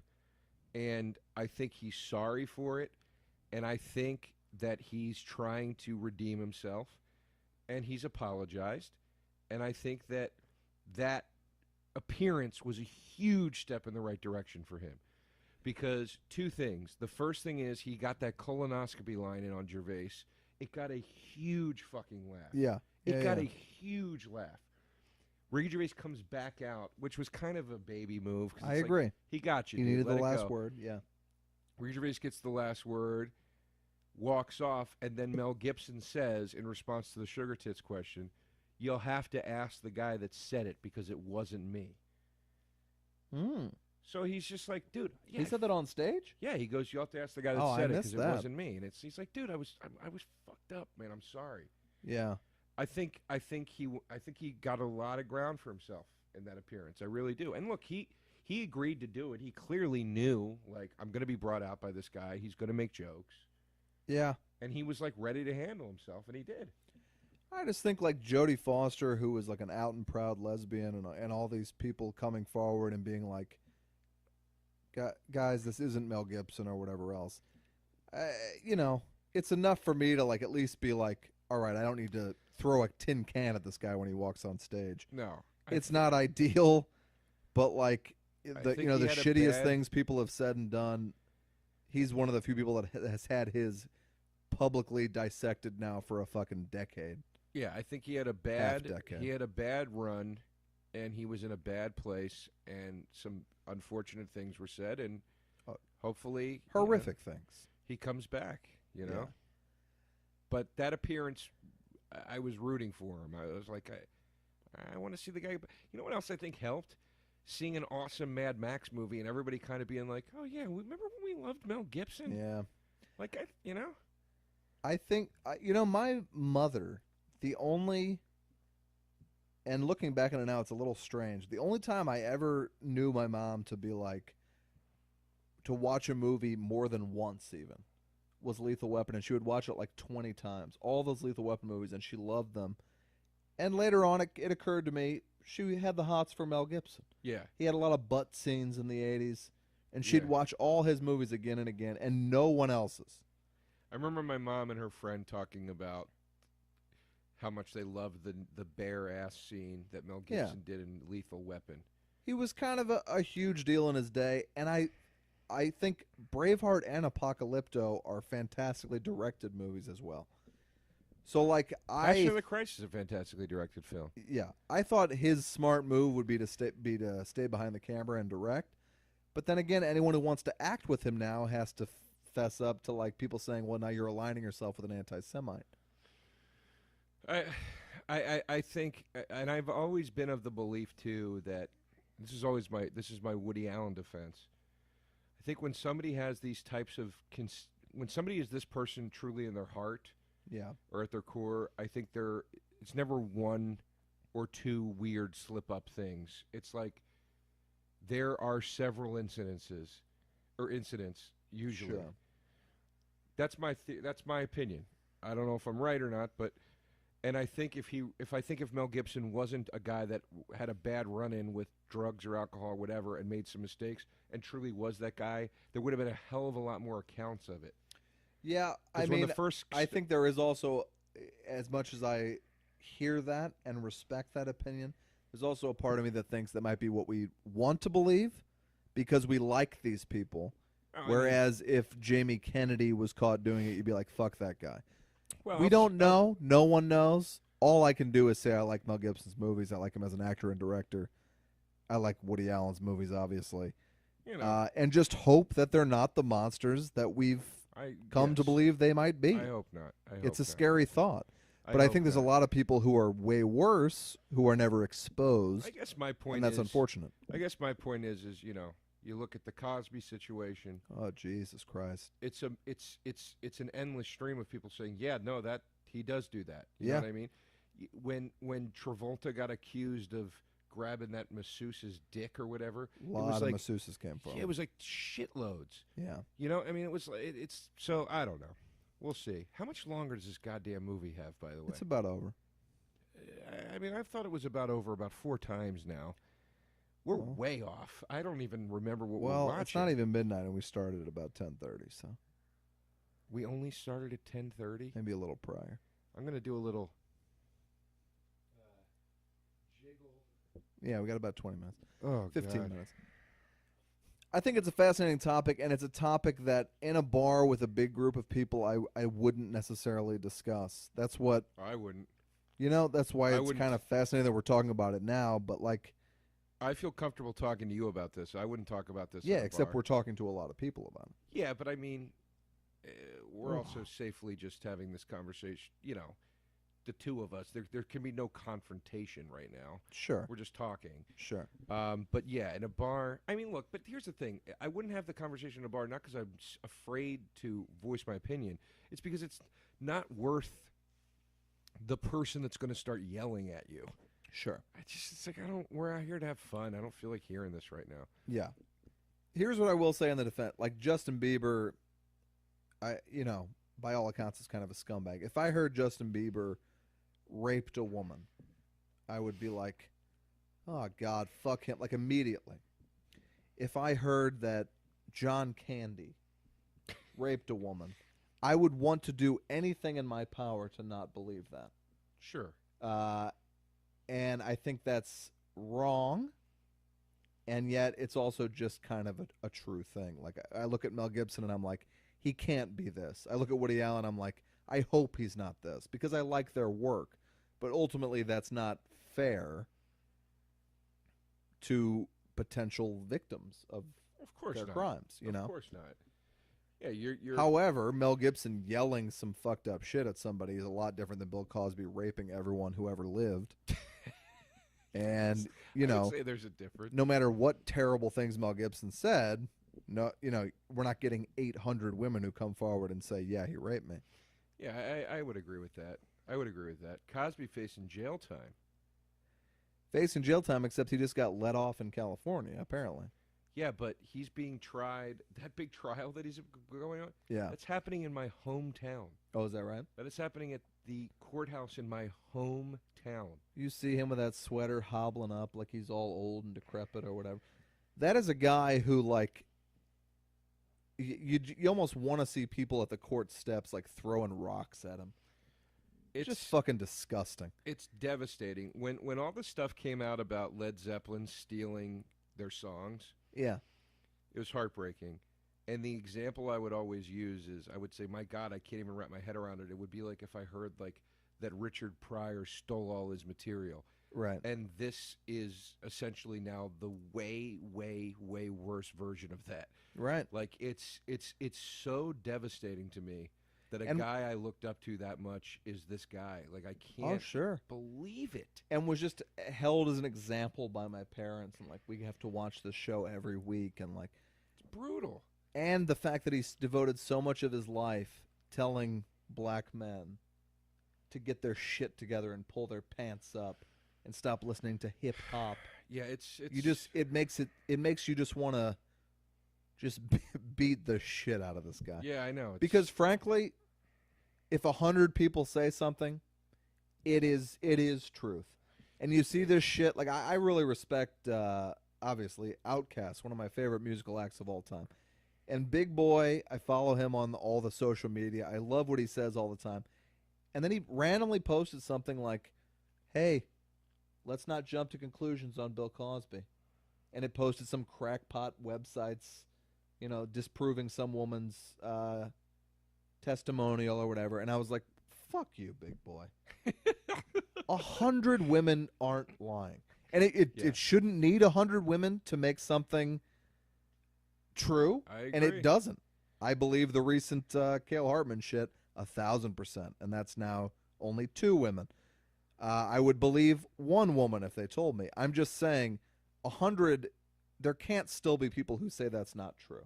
And I think he's sorry for it. And I think that he's trying to redeem himself. And he's apologized. And I think that appearance was a huge step in the right direction for him. Because two things. The first thing is he got that colonoscopy line in on Gervais it got a huge fucking laugh. Yeah. It got a huge laugh. Ricky Gervais comes back out, which was kind of a baby move. I agree. Like, he got you, He dude. needed Let the it last go. word, yeah. Ricky Gervais gets the last word, walks off, and then Mel Gibson says, in response to the Sugar Tits question, "You'll have to ask the guy that said it because it wasn't me." So he's just like, dude. Yeah, He said that on stage? Yeah, he goes, "You'll have to ask the guy that Oh, said I it missed because it that. wasn't me." And he's like, dude, I was fucked up, man. I'm sorry. Yeah. I think he got a lot of ground for himself in that appearance. I really do. And look, he agreed to do it. He clearly knew, like, I'm going to be brought out by this guy. He's going to make jokes. Yeah. And he was, like, ready to handle himself, and he did. I just think, like, Jodie Foster, who was, like, an out and proud lesbian, and all these people coming forward and being like, guys, this isn't Mel Gibson or whatever else. You know, it's enough for me to, like, at least be like, all right, I don't need to throw a tin can at this guy when he walks on stage. No. It's not ideal, but, like, the think the he had a shittiest bad- things people have said and done, he's one of the few people that has had his publicly dissected now for a fucking decade. Yeah, I think he had a bad run, and he was in a bad place, and some unfortunate things were said, and hopefully Horrific things. he comes back, you know. Yeah. But that appearance, I was rooting for him. I was like, I want to see the guy. You know what else I think helped? Seeing an awesome Mad Max movie and everybody kind of being like, oh, yeah, remember when we loved Mel Gibson? Yeah. Like, you know? I think, my mother, and looking back on it now, it's a little strange. The only time I ever knew my mom to be like, to watch a movie more than once even, was Lethal Weapon, and she would watch it like 20 times. All those Lethal Weapon movies, and she loved them. And later on, it occurred to me, she had the hots for Mel Gibson. Yeah. He had a lot of butt scenes in the 80s, and she'd Yeah. watch all his movies again and again, and no one else's. I remember my mom and her friend talking about how much they loved the bare ass scene that Mel Gibson did in Lethal Weapon. He was kind of a huge deal in his day, and I think Braveheart and Apocalypto are fantastically directed movies as well. So, like, Passion of the Christ is a fantastically directed film. Yeah, I thought his smart move would be to stay behind the camera and direct. But then again, anyone who wants to act with him now has to fess up to, like, people saying, "Well, now you're aligning yourself with an anti-Semite." I think, and I've always been of the belief too that this is my Woody Allen defense. I think when somebody has these types of when somebody is this person truly in their heart, Yeah, or at their core, I think it's never one or two weird slip-up things. It's like there are several incidents usually. Sure. That's my opinion. I don't know if I'm right or not, but I think if Mel Gibson wasn't a guy that had a bad run-in with drugs or alcohol or whatever and made some mistakes and truly was that guy, there would have been a hell of a lot more accounts of it. Yeah, I 'Cause when mean, the first I think there is also, as much as I hear that and respect that opinion, there's also a part of me that thinks that might be what we want to believe because we like these people. Whereas if Jamie Kennedy was caught doing it, you'd be like, fuck that guy. Well, We don't know. No one knows. All I can do is say I like Mel Gibson's movies. I like him as an actor and director. I like Woody Allen's movies, obviously. You know, And just hope that they're not the monsters that we've come to believe they might be. I hope not. It's a scary thought. But I think there's a lot of people who are way worse who are never exposed. I guess my point and that's is unfortunate. I guess my point is you look at the Cosby situation. Oh, Jesus Christ. It's an endless stream of people saying, yeah, no, that he does do that. You Yeah. know what I mean? When Travolta got accused of grabbing that masseuse's dick or whatever, A lot of masseuses came from. it was like shitloads. Yeah. You know, I mean, it was it's so I don't know. We'll see. How much longer does this goddamn movie have, by the way? It's about over. I mean, I've thought it was about over about 4 times now. We're way off. I don't even remember what we're watching. Well, it's not even midnight, and we started at about 10:30, so We only started at 10:30. maybe a little prior. I'm gonna do a little jiggle. Yeah, we got about 20 minutes. Oh, 15 God. minutes. I think it's a fascinating topic, and it's a topic that in a bar with a big group of people, I wouldn't necessarily discuss. That's what I wouldn't. that's why I it's wouldn't. kind of fascinating that we're talking about it now. But like, I feel comfortable talking to you about this. I wouldn't talk about this. yeah, at a except bar. we're talking to a lot of people about it. Yeah, but I mean, we're Ooh. also safely just having this conversation. You know, the two of us. There can be no confrontation right now. Sure, We're just talking. sure. But yeah, in a bar. I mean, look. But here's the thing. I wouldn't have the conversation in a bar not because I'm afraid to voice my opinion. It's because it's not worth the person that's going to start yelling at you. Sure. It's like we're out here to have fun. I don't feel like hearing this right now. Yeah. Here's what I will say in the defense. Like Justin Bieber, by all accounts is kind of a scumbag. If I heard Justin Bieber raped a woman, I would be like, oh God, fuck him, like immediately. If I heard that John Candy raped a woman, I would want to do anything in my power to not believe that. Sure. And I think that's wrong, and yet it's also just kind of a true thing. Like, I look at Mel Gibson, and I'm like, he can't be this. I look at Woody Allen, I'm like, I hope he's not this, because I like their work. But ultimately, that's not fair to potential victims of course their not. crimes, you know? Of course not. Yeah, you're. However, Mel Gibson yelling some fucked up shit at somebody is a lot different than Bill Cosby raping everyone who ever lived. And, I would say there's a difference. no matter what terrible things Mel Gibson said, we're not getting 800 women who come forward and say, yeah, he raped me. Yeah, I would agree with that. I would agree with that. Cosby facing jail time. Facing jail time, except he just got let off in California, apparently. Yeah, but he's being tried. That big trial that he's going on, Yeah. that's happening in my hometown. Oh, is that right? That is happening at the courthouse in my hometown. You see him with that sweater hobbling up like he's all old and decrepit or whatever. That is a guy who, like, you almost want to see people at the court steps, like, throwing rocks at him. It's just fucking disgusting. It's devastating. When all the stuff came out about Led Zeppelin stealing their songs, Yeah. it was heartbreaking. And the example I would always use is, I would say, my God, I can't even wrap my head around it. It would be like if I heard, like, that Richard Pryor stole all his material. Right. And this is essentially now the way, way, way worse version of that. Right. Like, it's so devastating to me that a guy I looked up to that much is this guy. Like, I can't believe it. And was just held as an example by my parents, and like, we have to watch this show every week, and like, it's brutal. And the fact that he's devoted so much of his life telling black men to get their shit together and pull their pants up and stop listening to hip hop. Yeah, it's it makes you just want to just beat the shit out of this guy. Yeah, I know. Because frankly, if 100 people say something, it is truth. And you see this shit, like, I really respect, obviously, Outkast, one of my favorite musical acts of all time. And Big Boy, I follow him on all the social media. I love what he says all the time. And then he randomly posted something like, hey, let's not jump to conclusions on Bill Cosby. And it posted some crackpot websites, disproving some woman's testimonial or whatever. And I was like, fuck you, Big Boy. 100 women aren't lying. And it shouldn't need 100 women to make something true. I agree. And it doesn't. I believe the recent Cale Hartman shit 1,000%. And that's now only 2 women. I would believe 1 woman if they told me. I'm just saying 100, there can't still be people who say that's not true.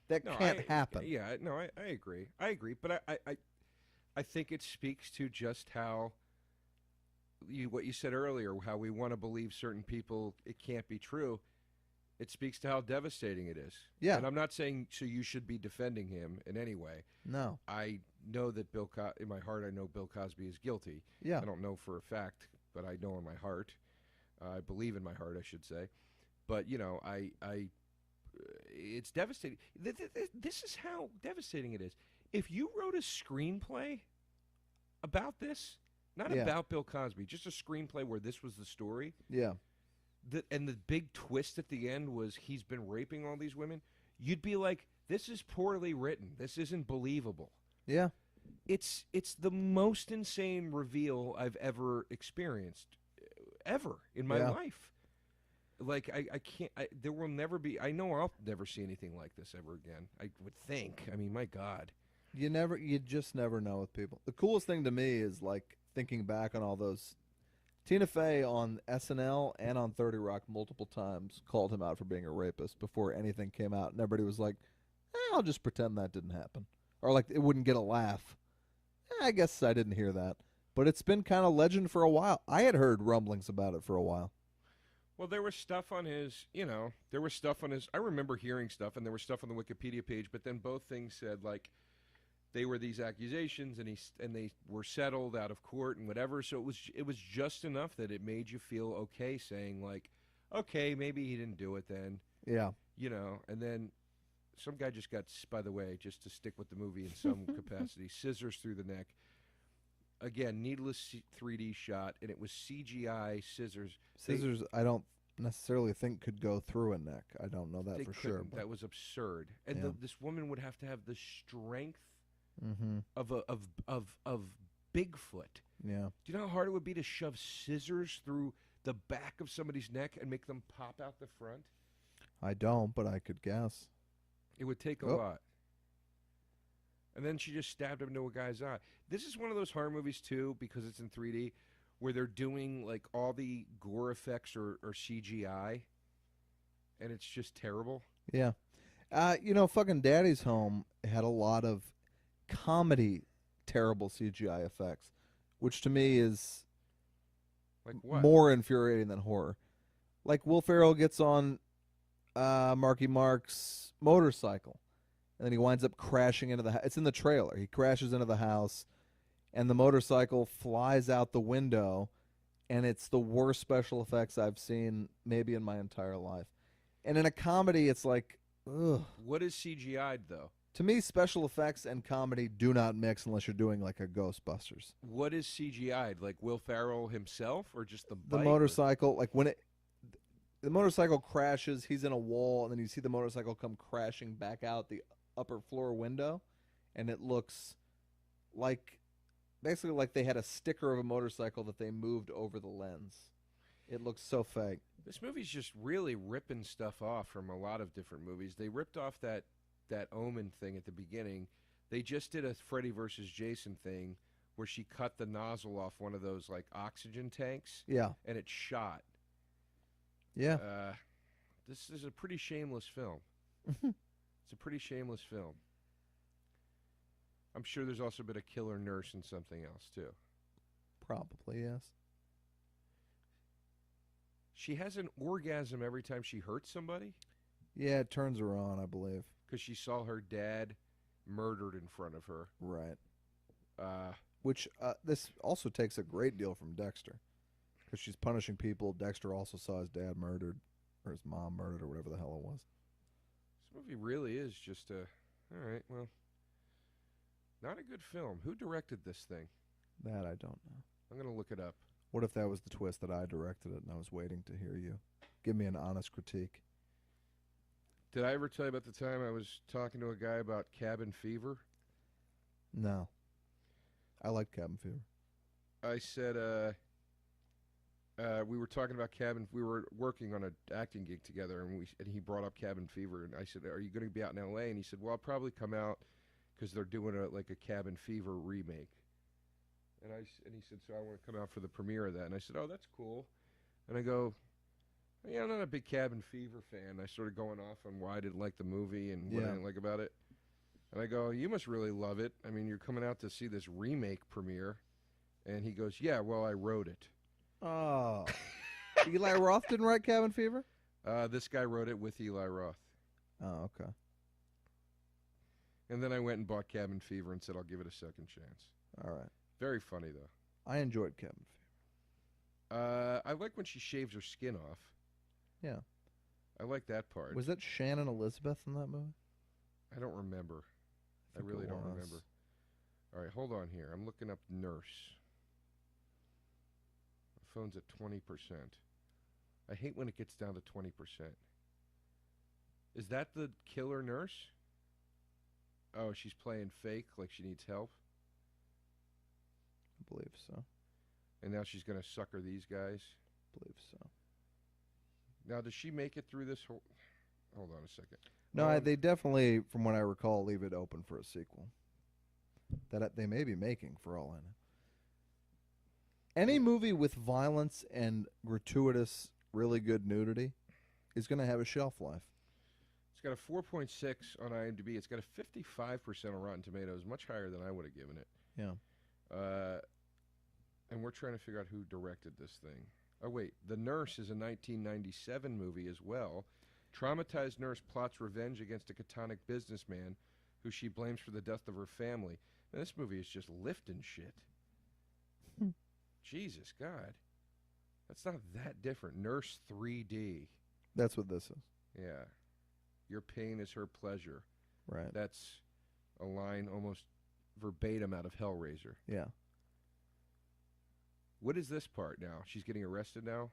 That can't happen. Yeah, no, I agree. I agree. But I think it speaks to just how what you said earlier, how we want to believe certain people, it can't be true. It speaks to how devastating it is. Yeah. And I'm not saying so you should be defending him in any way. No. I know that in my heart, I know Bill Cosby is guilty. Yeah. I don't know for a fact, but I know in my heart. I believe in my heart, I should say. But, it's devastating. This is how devastating it is. If you wrote a screenplay about this, not about Bill Cosby, just a screenplay where this was the story, Yeah. and the big twist at the end was he's been raping all these women, you'd be like, this is poorly written. This isn't believable. Yeah. It's the most insane reveal I've ever experienced, ever in my life. Like, I can't, there will never be, I know I'll never see anything like this ever again. I would think. I mean, my God. You just never know with people. The coolest thing to me is, like, thinking back on all those. Tina Fey on SNL and on 30 Rock multiple times called him out for being a rapist before anything came out. And everybody was like, I'll just pretend that didn't happen. Or, like, it wouldn't get a laugh. I guess I didn't hear that. But it's been kind of legend for a while. I had heard rumblings about it for a while. Well, there was stuff on his, I remember hearing stuff, and there was stuff on the Wikipedia page, but then both things said, like, they were these accusations, and they were settled out of court and whatever, so it was just enough that it made you feel okay saying, like, okay, maybe he didn't do it then. Yeah. And then some guy just got, by the way, just to stick with the movie in some capacity, scissors through the neck. Again, needless 3D shot, and it was CGI scissors. Scissors, I don't necessarily think could go through a neck. I don't know that for sure. But that was absurd. And this woman would have to have the strength of Bigfoot. Yeah. Do you know how hard it would be to shove scissors through the back of somebody's neck and make them pop out the front? I don't, but I could guess. It would take a lot. And then she just stabbed him into a guy's eye. This is one of those horror movies, too, because it's in 3D, where they're doing, like, all the gore effects or CGI, and it's just terrible. Yeah. Fucking Daddy's Home had a lot of comedy terrible CGI effects, which to me is like what? More infuriating than horror. Like Will Ferrell gets on Marky Mark's motorcycle, and then he winds up crashing into the house. It's in the trailer. He crashes into the house, and the motorcycle flies out the window, and it's the worst special effects I've seen maybe in my entire life. And in a comedy, it's like, ugh. What is CGI'd, though? To me, special effects and comedy do not mix unless you're doing like a Ghostbusters. What is CGI'd? Like Will Ferrell himself, or just the bike? The motorcycle, like when the motorcycle crashes, he's in a wall, and then you see the motorcycle come crashing back out the upper floor window, and it looks like basically like they had a sticker of a motorcycle that they moved over the lens. It looks so fake. This movie's just really ripping stuff off from a lot of different movies. They ripped off that Omen thing at the beginning. They just did a Freddy versus Jason thing where she cut the nozzle off one of those like oxygen tanks. Yeah. And it shot. Yeah. This is a pretty shameless film. It's a pretty shameless film. I'm sure there's also been a killer nurse and something else too. Probably, yes. She has an orgasm every time she hurts somebody? Yeah, it turns her on, I believe. Because she saw her dad murdered in front of her. Right. Which this also takes a great deal from Dexter. Because she's punishing people. Dexter also saw his dad murdered, or his mom murdered, or whatever the hell it was. This movie really is just a... All right, well... Not a good film. Who directed this thing? That I don't know. I'm going to look it up. What if that was the twist that I directed it and I was waiting to hear you? Give me an honest critique. Did I ever tell you about the time I was talking to a guy about cabin fever? No. I like cabin fever. I said, we were talking about we were working on an acting gig together, and he brought up cabin fever, and I said, are you going to be out in L.A.? And he said, well, I'll probably come out because they're doing a cabin fever remake. And he said, so I want to come out for the premiere of that. And I said, oh, that's cool. And I go, yeah, I'm not a big cabin fever fan. I started going off on why I didn't like the movie and what I didn't like about it. And I go, you must really love it. I mean, you're coming out to see this remake premiere. And he goes, yeah, well, I wrote it. Oh. Eli Roth didn't write Cabin Fever? This guy wrote it with Eli Roth. Oh, okay. And then I went and bought Cabin Fever and said, I'll give it a second chance. All right. Very funny, though. I enjoyed Cabin Fever. I like when she shaves her skin off. Yeah. I like that part. Was that Shannon Elizabeth in that movie? I don't remember. I really don't remember. All right, hold on here. I'm looking up nurse. My phone's at 20%. I hate when it gets down to 20%. Is that the killer nurse? Oh, she's playing fake, like she needs help. I believe so. And now she's going to sucker these guys. I believe so. Now, does she make it through this whole... Hold on a second. No, they definitely, from what I recall, leave it open for a sequel. That they may be making, for all I know. Any movie with violence and gratuitous, really good nudity is going to have a shelf life. It's got a 4.6 on IMDb. It's got a 55% on Rotten Tomatoes, much higher than I would have given it. Yeah. And we're trying to figure out who directed this thing. Oh, wait. The Nurse is a 1997 movie as well. Traumatized nurse plots revenge against a catonic businessman who she blames for the death of her family. Man, this movie is just lifting shit. Jesus, God. That's not that different. Nurse 3D. That's what this is. Yeah. Your pain is her pleasure. Right. That's a line almost verbatim out of Hellraiser. Yeah. What is this part now? She's getting arrested now?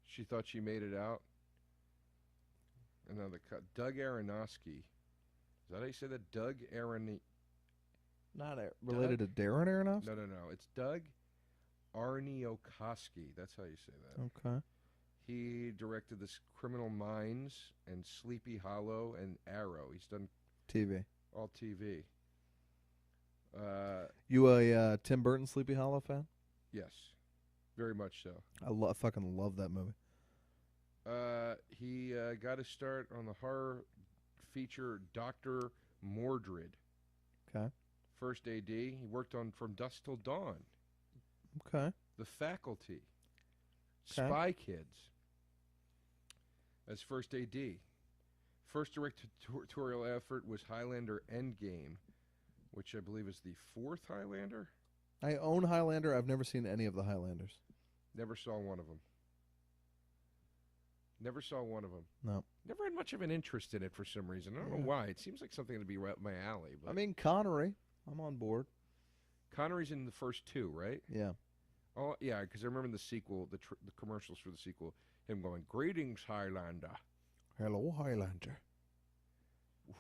She thought she made it out? And now Doug Aarniokoski. Is that how you say that? Doug Aarniokoski. Not related to Darren Aronofsky? No. It's Doug Aarniokoski. That's how you say that. Okay. He directed this Criminal Minds and Sleepy Hollow and Arrow. He's done TV. all TV. You a Tim Burton Sleepy Hollow fan? Yes, very much so. I fucking love that movie. He got his start on the horror feature Dr. Mordred. Okay. First AD. He worked on From Dusk Till Dawn. Okay. The Faculty. Okay. Spy Kids. As first AD. First directorial effort was Highlander Endgame, which I believe is the fourth Highlander. I own Highlander. I've never seen any of the Highlanders. Never saw one of them. Never saw one of them. No. Never had much of an interest in it for some reason. I don't know why. It seems like something to be right up my alley. But I mean, Connery. I'm on board. Connery's in the first two, right? Yeah. Oh, yeah, because I remember in the sequel, the commercials for the sequel, him going, "Greetings, Highlander." Hello, Highlander.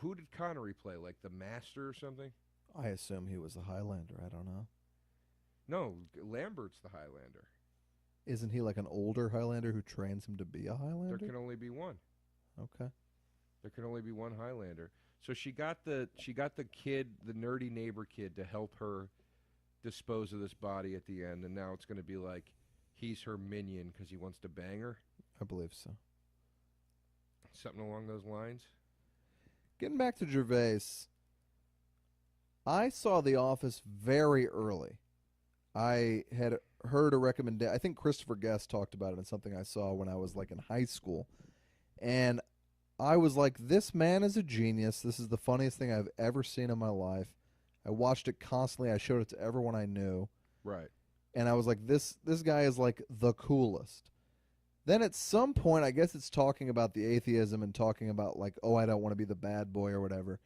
Who did Connery play? Like the Master or something? I assume he was a Highlander. I don't know. No, Lambert's the Highlander. Isn't he like an older Highlander who trains him to be a Highlander? There can only be one. Okay. There can only be one Highlander. So she got the kid, the nerdy neighbor kid, to help her dispose of this body at the end, and now it's going to be like he's her minion because he wants to bang her. I believe so. Something along those lines. Getting back to Gervais, I saw The Office very early. I had heard a recommendation. I think Christopher Guest talked about it in something I saw when I was like in high school. And I was like, this man is a genius. This is the funniest thing I've ever seen in my life. I watched it constantly. I showed it to everyone I knew. Right. And I was like, this guy is like the coolest. Then at some point, I guess it's talking about the atheism and talking about like, oh, I don't want to be the bad boy or whatever.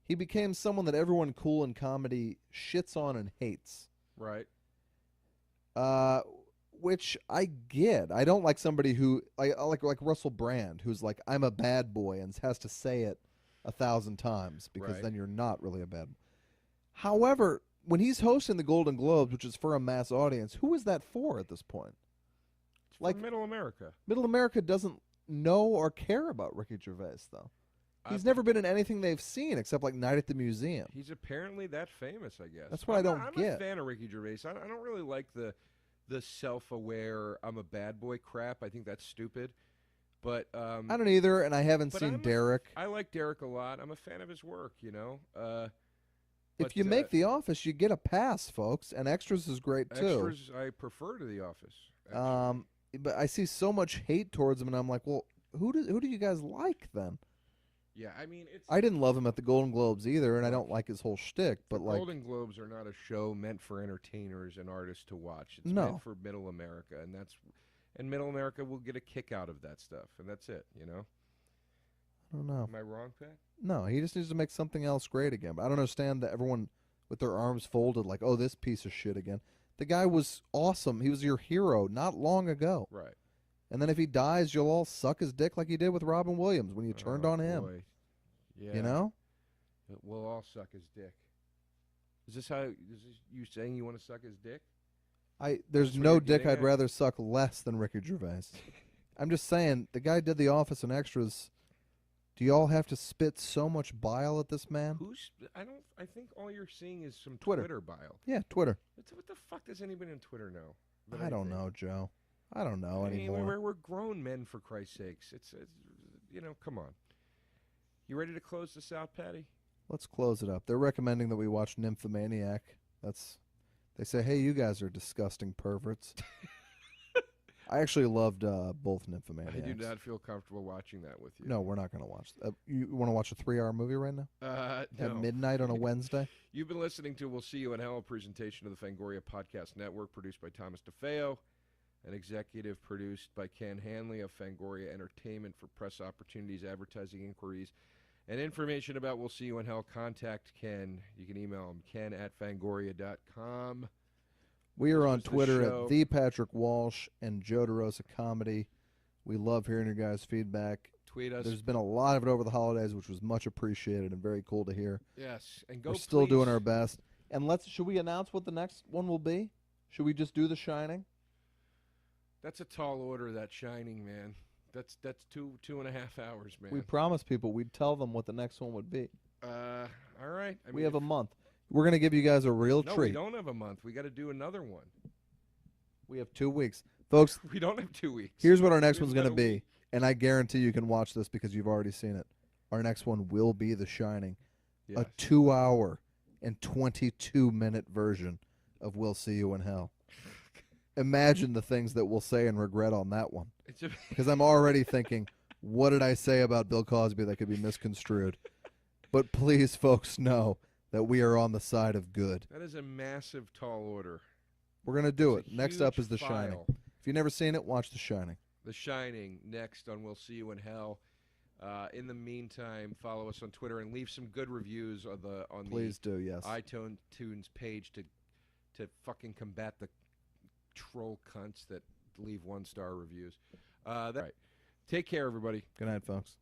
He became someone that everyone cool in comedy shits on and hates. Right. Which I get. I don't like somebody who I like Russell Brand, who's like, I'm a bad boy and has to say it 1,000 times because then you're not really a bad boy. However, when he's hosting the Golden Globes, which is for a mass audience, who is that for at this point? It's like Middle America. Middle America doesn't know or care about Ricky Gervais, though. He's never been in anything they've seen except like Night at the Museum. He's apparently that famous, I guess. That's what I don't get. I'm a fan of Ricky Gervais. I don't really like the self-aware I'm a bad boy crap. I think that's stupid. But I don't either, and I haven't seen Derek. I like Derek a lot. I'm a fan of his work, you know. If you make The Office, you get a pass, folks, and Extras is great too. Extras I prefer to The Office. But I see so much hate towards him, and I'm like, well, who do you guys like then? Yeah, I mean, I didn't love him at the Golden Globes either, and I don't like his whole shtick. But the like, Golden Globes are not a show meant for entertainers and artists to watch. It's No. meant for Middle America, and Middle America will get a kick out of that stuff, and that's it. You know. I don't know. Am I wrong, Pat? No, he just needs to make something else great again. But I don't understand that everyone with their arms folded, like, oh, this piece of shit again. The guy was awesome. He was your hero not long ago. Right. And then if he dies, you'll all suck his dick like you did with Robin Williams when you turned on him. Boy. Yeah. You know? We'll all suck his dick. Is this you saying you want to suck his dick? There's That's what no you're dick getting I'd at? rather suck less than Ricky Gervais. I'm just saying, the guy did The Office and Extras. Do you all have to spit so much bile at this man? I think all you're seeing is some Twitter. Twitter bile. Yeah, Twitter. What the fuck does anybody on Twitter know? about I don't anything? know, Joe. I don't know I mean, anymore. we're grown men, for Christ's sakes. It's come on. You ready to close this out, Patty? Let's close it up. They're recommending that we watch Nymphomaniac. They say, hey, you guys are disgusting perverts. I actually loved both Nymphomaniacs. I do not feel comfortable watching that with you. No, we're not going to watch that. You want to watch a 3-hour movie right now? No. At midnight on a Wednesday? You've been listening to We'll See You in Hell, a presentation of the Fangoria Podcast Network, produced by Thomas DeFeo, and executive produced by Ken Hanley of Fangoria Entertainment. For press opportunities, advertising inquiries, and information about We'll See You in Hell, contact Ken. You can email him, ken@fangoria.com. We are on was the Twitter show. at the Patrick Walsh and Joe DeRosa Comedy. We love hearing your guys' feedback. Tweet us. There's been a lot of it over the holidays, which was much appreciated and very cool to hear. Yes, and go. We're still doing please. our best. And should we announce what the next one will be? Should we just do The Shining? That's a tall order, that Shining, man. That's 2.5 hours, man. We promised people we'd tell them what the next one would be. All right. We have a month. We're going to give you guys a real No, treat. we don't have a month. We got to do another one. We have 2 weeks. Folks, We don't have 2 weeks. here's what our next We've one's got going to a be. week. And I guarantee you can watch this because you've already seen it. Our next one will be The Shining. Yes. A 2-hour and 22-minute version of We'll See You in Hell. Imagine the things that we'll say and regret on that one. Because I'm already thinking, what did I say about Bill Cosby that could be misconstrued? But please, folks, know that we are on the side of good. That is a massive, tall order. We're going to do It's it. a Next up huge is The Shining. file. If you've never seen it, watch The Shining. The Shining, next on We'll See You in Hell. In the meantime, follow us on Twitter and leave some good reviews on Please do, yes. the iTunes page to fucking combat the troll cunts that leave 1-star reviews. Right. Take care, everybody. Good night, folks.